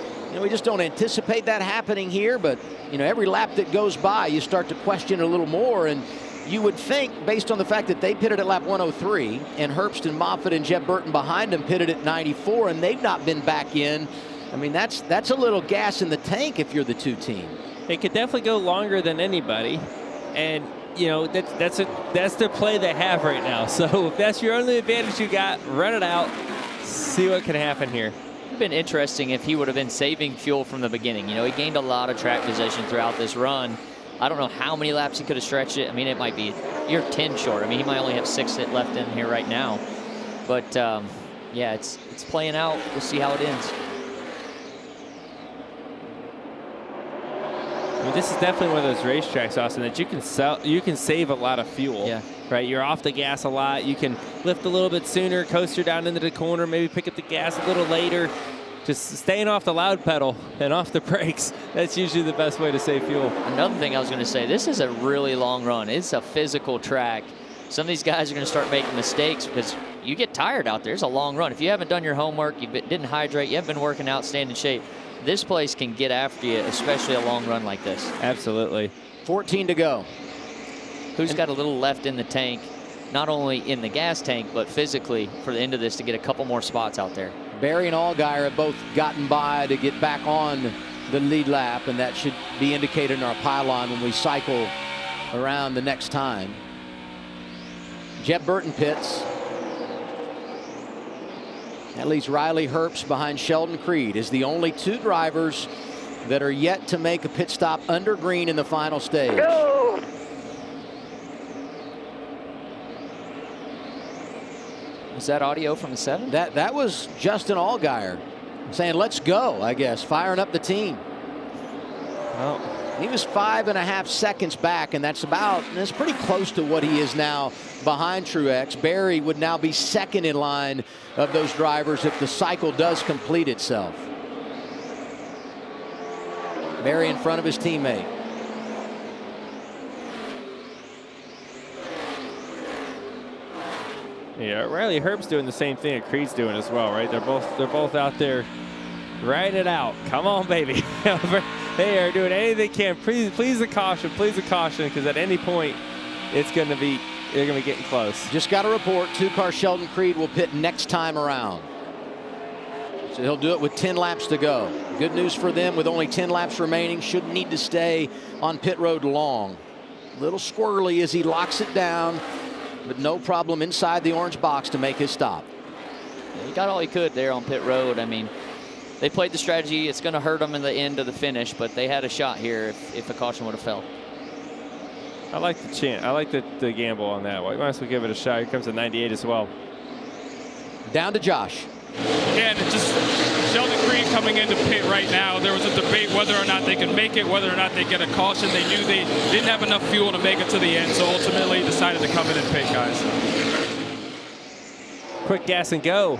S1: just don't anticipate that happening here, but every lap that goes by, you start to question a little more, and you would think, based on the fact that they pitted at lap 103, and Herbst and Moffitt and Jeb Burton behind them pitted at 94, and they've not been back in. I mean, that's a little gas in the tank if you're the 2 team.
S2: It could definitely go longer than anybody, and that's the play they have right now. So if that's your only advantage you got, run it out, see what can happen here.
S3: It would have been interesting if he would have been saving fuel from the beginning. He gained a lot of track position throughout this run. I don't know how many laps he could have stretched it. I mean, it might be, you're 10 short. I mean, he might only have 6 left in here right now. But yeah, it's playing out. We'll see how it ends.
S2: I mean, this is definitely one of those racetracks, Austin, that you can save a lot of fuel.
S3: Yeah.
S2: Right, you're off the gas a lot. You can lift a little bit sooner, coaster down into the corner, maybe pick up the gas a little later. Just staying off the loud pedal and off the brakes. That's usually the best way to save fuel.
S3: Another thing I was going to say, this is a really long run. It's a physical track. Some of these guys are going to start making mistakes because you get tired out there. It's a long run. If you haven't done your homework, you didn't hydrate, you haven't been working out, staying in shape, this place can get after you, especially a long run like this.
S2: Absolutely.
S1: 14 to go.
S3: Who's got a little left in the tank, not only in the gas tank, but physically for the end of this to get a couple more spots out there?
S1: Barry and Allgaier have both gotten by to get back on the lead lap, and that should be indicated in our pylon when we cycle around the next time. Jeb Burton pits. That leaves Riley Herbst behind Sheldon Creed as the only 2 drivers that are yet to make a pit stop under green in the final stage.
S7: Go!
S3: Was that audio from the 7?
S1: That was Justin Allgaier saying, let's go, I guess, firing up the team.
S2: Well,
S1: he was 5.5 seconds back, and that's pretty close to what he is now behind Truex. Barry would now be second in line of those drivers if the cycle does complete itself. Barry in front of his teammate.
S2: yeah, Riley Herbst's doing the same thing that Creed's doing as well, right? They're both out there riding it out. Come on, baby. They are doing anything they can. Please the caution, because at any point they're going to be getting close.
S1: Just got a report, 2-car Sheldon Creed will pit next time around. So he'll do it with 10 laps to go. Good news for them, with only 10 laps remaining, shouldn't need to stay on pit road long. Little squirrely as he locks it down, but no problem inside the orange box to make his stop.
S3: Yeah, he got all he could there on pit road. I mean, they played the strategy. It's going to hurt them in the end of the finish, but they had a shot here if a caution would have fell.
S2: I like the chant. I like the gamble on that. Well, you might as well give it a shot. Here comes a 98 as well.
S1: Down to Josh.
S5: Yeah, and it's just Sheldon Creed coming into pit right now. There was a debate whether or not they could make it, whether or not they get a caution. They knew they didn't have enough fuel to make it to the end, so ultimately decided to come in and pit, guys.
S2: Quick gas and go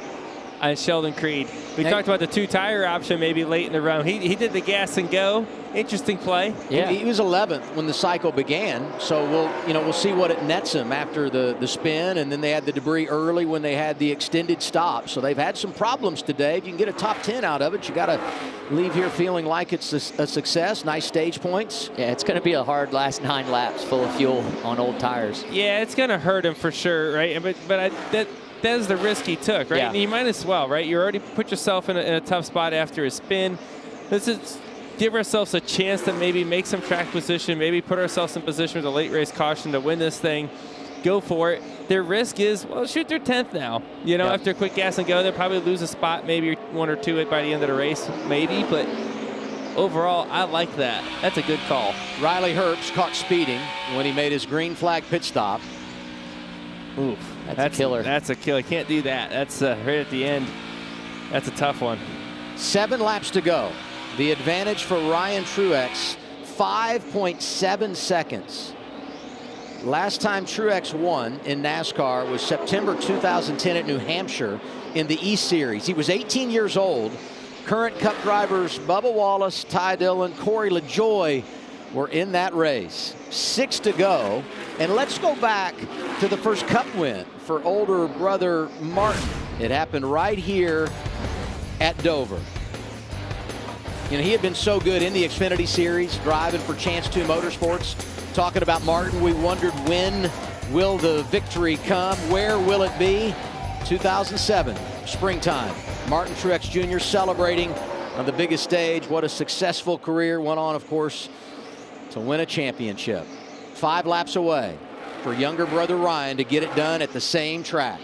S2: on Sheldon Creed. We talked about the 2-tire option maybe late in the round. He did the gas and go. Interesting play.
S1: Yeah, he was 11th when the cycle began, so we'll see what it nets him after the spin, and then they had the debris early when they had the extended stop. So they've had some problems today. If you can get a top 10 out of it, you got to leave here feeling like it's a success. Nice stage points.
S3: Yeah, it's going to be a hard last 9 laps full of fuel on old tires.
S2: Yeah, it's going to hurt him for sure, right? But that's the risk he took, right?
S3: Yeah.
S2: And you might as well, right? You already put yourself in a tough spot after a spin. This is give ourselves a chance to maybe make some track position, maybe put ourselves in position with a late race caution to win this thing. Go for it. Their risk is, well, shoot, they're 10th now. You know, after a quick gas and go, they'll probably lose a spot, maybe 1 or 2 by the end of the race, maybe. But overall, I like that. That's a good call.
S1: Riley Herbst caught speeding when he made his green flag pit stop.
S2: Oof.
S3: That's a killer.
S2: That's a killer. Can't do that. That's right at the end. That's a tough one.
S1: 7 laps to go. The advantage for Ryan Truex, 5.7 seconds. Last time Truex won in NASCAR was September 2010 at New Hampshire in the E Series. He was 18 years old. Current Cup drivers Bubba Wallace, Ty Dillon, Corey LaJoie were in that race. 6 to go. And let's go back to the first Cup win for older brother Martin. It happened right here at Dover. You know, he had been so good in the Xfinity Series, driving for Chance 2 Motorsports. Talking about Martin, we wondered, when will the victory come? Where will it be? 2007, springtime. Martin Truex Jr. celebrating on the biggest stage. What a successful career. Went on, of course, to win a championship. 5 laps away for younger brother Ryan to get it done at the same track.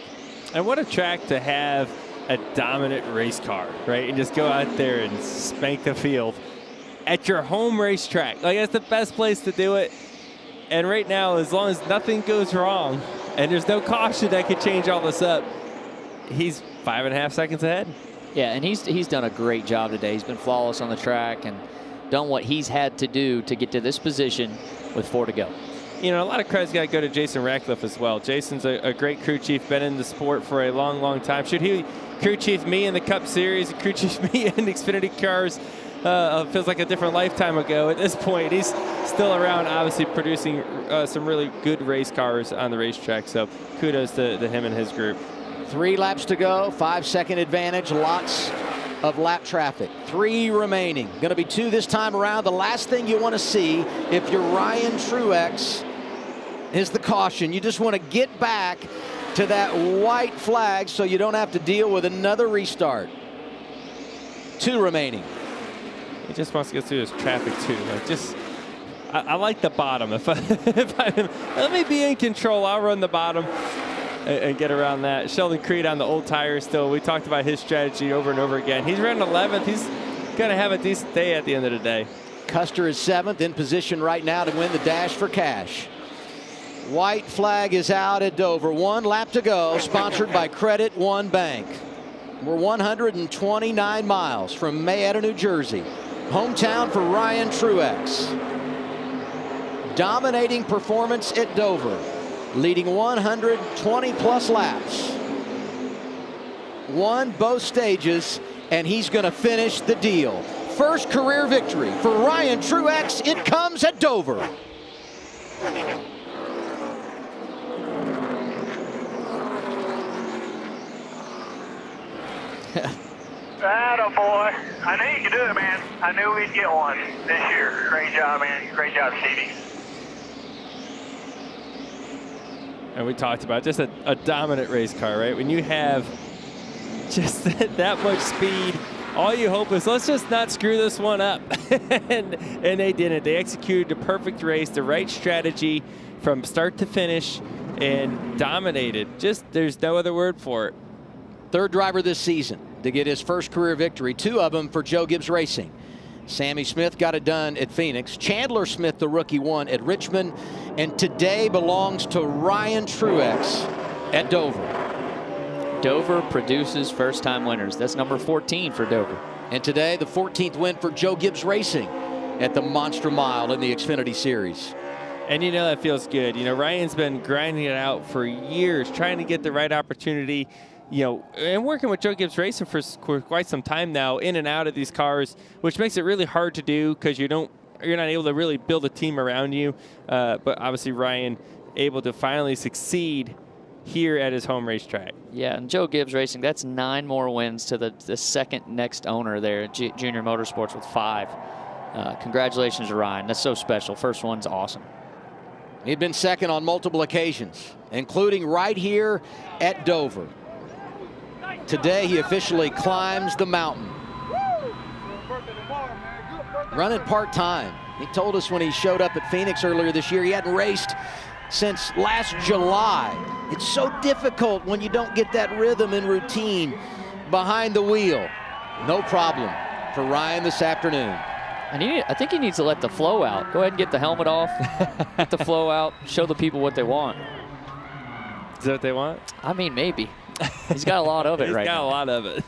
S2: And what a track to have a dominant race car, right? And just go out there and spank the field. at your home racetrack. Like, that's the best place to do it. And right now, as long as nothing goes wrong and there's no caution that could change all this up, he's 5.5 seconds ahead.
S3: Yeah, and he's done a great job today. He's been flawless on the track and done what he's had to do to get to this position with 4 to go.
S2: You know, a lot of credit's got to go to Jason Ratcliffe as well. Jason's a great crew chief, been in the sport for a long, long time. Should he crew chief me in the Cup Series, crew chief me in Xfinity cars, feels like a different lifetime ago. At this point, he's still around, obviously producing some really good race cars on the racetrack. So kudos to him and his group.
S1: 3 laps to go, 5-second advantage, lots of lap traffic. 3 remaining. Going to be 2 this time around. The last thing you want to see if you're Ryan Truex is the caution. You just want to get back to that white flag so you don't have to deal with another restart. 2 remaining.
S2: He just wants to get through this traffic too. Like, I like the bottom. If let me be in control, I'll run the bottom and get around that. Sheldon Creed on the old tires still. We talked about his strategy over and over again. He's running 11th. He's going to have a decent day at the end of the day.
S1: Custer is 7th, in position right now to win the Dash for Cash. White flag is out at Dover. 1 lap to go, sponsored by Credit One Bank. We're 129 miles from Marietta, New Jersey. Hometown for Ryan Truex. Dominating performance at Dover, leading 120-plus laps. Won both stages, and he's going to finish the deal. First career victory for Ryan Truex. It comes at Dover.
S7: Attaboy. I knew you could do it, man. I knew we'd get one this year. Great job, man. Great job, Stevie.
S2: And we talked about just a dominant race car, right? When you have just that much speed, all you hope is let's just not screw this one up. and they didn't. They executed the perfect race, the right strategy from start to finish, and dominated. Just there's no other word for it.
S1: 3rd driver this season to get his first career victory. 2 of them for Joe Gibbs Racing. Sammy Smith got it done at Phoenix. Chandler Smith, the rookie, won at Richmond. And today belongs to Ryan Truex at Dover.
S3: Dover produces first-time winners. That's number 14 for Dover.
S1: And today, the 14th win for Joe Gibbs Racing at the Monster Mile in the Xfinity Series.
S2: And you know that feels good. You know, Ryan's been grinding it out for years, trying to get the right opportunity. You know, and working with Joe Gibbs Racing for quite some time now, in and out of these cars, which makes it really hard to do because you're not able to really build a team around you. But obviously Ryan able to finally succeed here at his home racetrack.
S3: Yeah, and Joe Gibbs Racing, that's 9 more wins to the second next owner there at Junior Motorsports with 5. Congratulations to Ryan. That's so special. First one's awesome.
S1: He'd been second on multiple occasions, including right here at Dover. Today, he officially climbs the mountain. Running part-time. He told us when he showed up at Phoenix earlier this year, he hadn't raced since last July. It's so difficult when you don't get that rhythm and routine behind the wheel. No problem for Ryan this afternoon.
S3: And I think he needs to let the flow out. Go ahead and get the helmet off, get the flow out, show the people what they want.
S2: Is that what they want?
S3: I mean, maybe. He's got a lot of it right now.
S2: He's got a lot of it.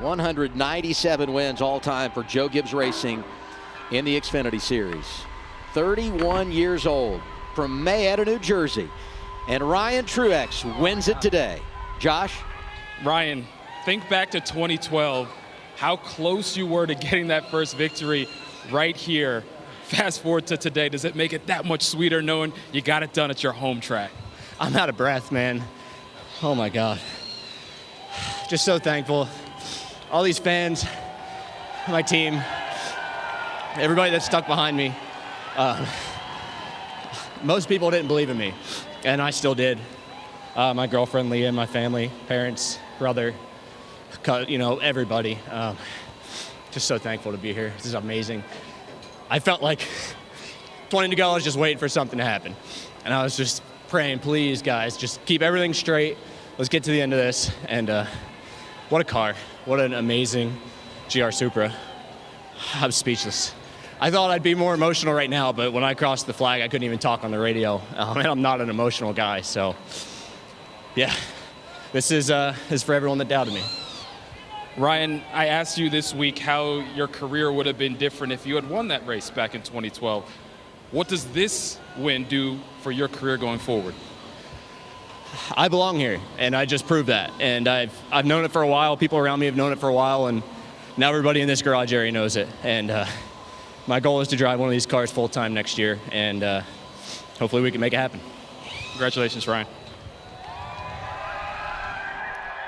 S1: 197 wins all time for Joe Gibbs Racing in the Xfinity Series. 31 years old from Marietta, New Jersey. And Ryan Truex wins it today. Josh?
S5: Ryan, think back to 2012, how close you were to getting that first victory right here. Fast forward to today, does it make it that much sweeter knowing you got it done at your home track?
S8: I'm out of breath, man. Oh my God. Just so thankful. All these fans, my team, everybody that stuck behind me. Most people didn't believe in me, and I still did. My girlfriend, Leah, my family, parents, brother, you know, everybody. Just so thankful to be here. This is amazing. I felt like 20 to go, I was just waiting for something to happen. And I was just praying, please, guys, just keep everything straight. Let's get to the end of this. And what a car. What an amazing
S10: GR Supra. I'm speechless. I thought I'd be more emotional right now, but when I crossed the flag, I couldn't even talk on the radio. And I'm not an emotional guy, so yeah, this is for everyone that doubted me.
S5: Ryan, I asked you this week how your career would have been different if you had won that race back in 2012. What does this win do for your career going forward?
S10: I belong here, and I just proved that. And I've known it for a while. People around me have known it for a while, and now everybody in this garage area knows it. And my goal is to drive one of these cars full-time next year, and hopefully we can make it happen.
S5: Congratulations, Ryan.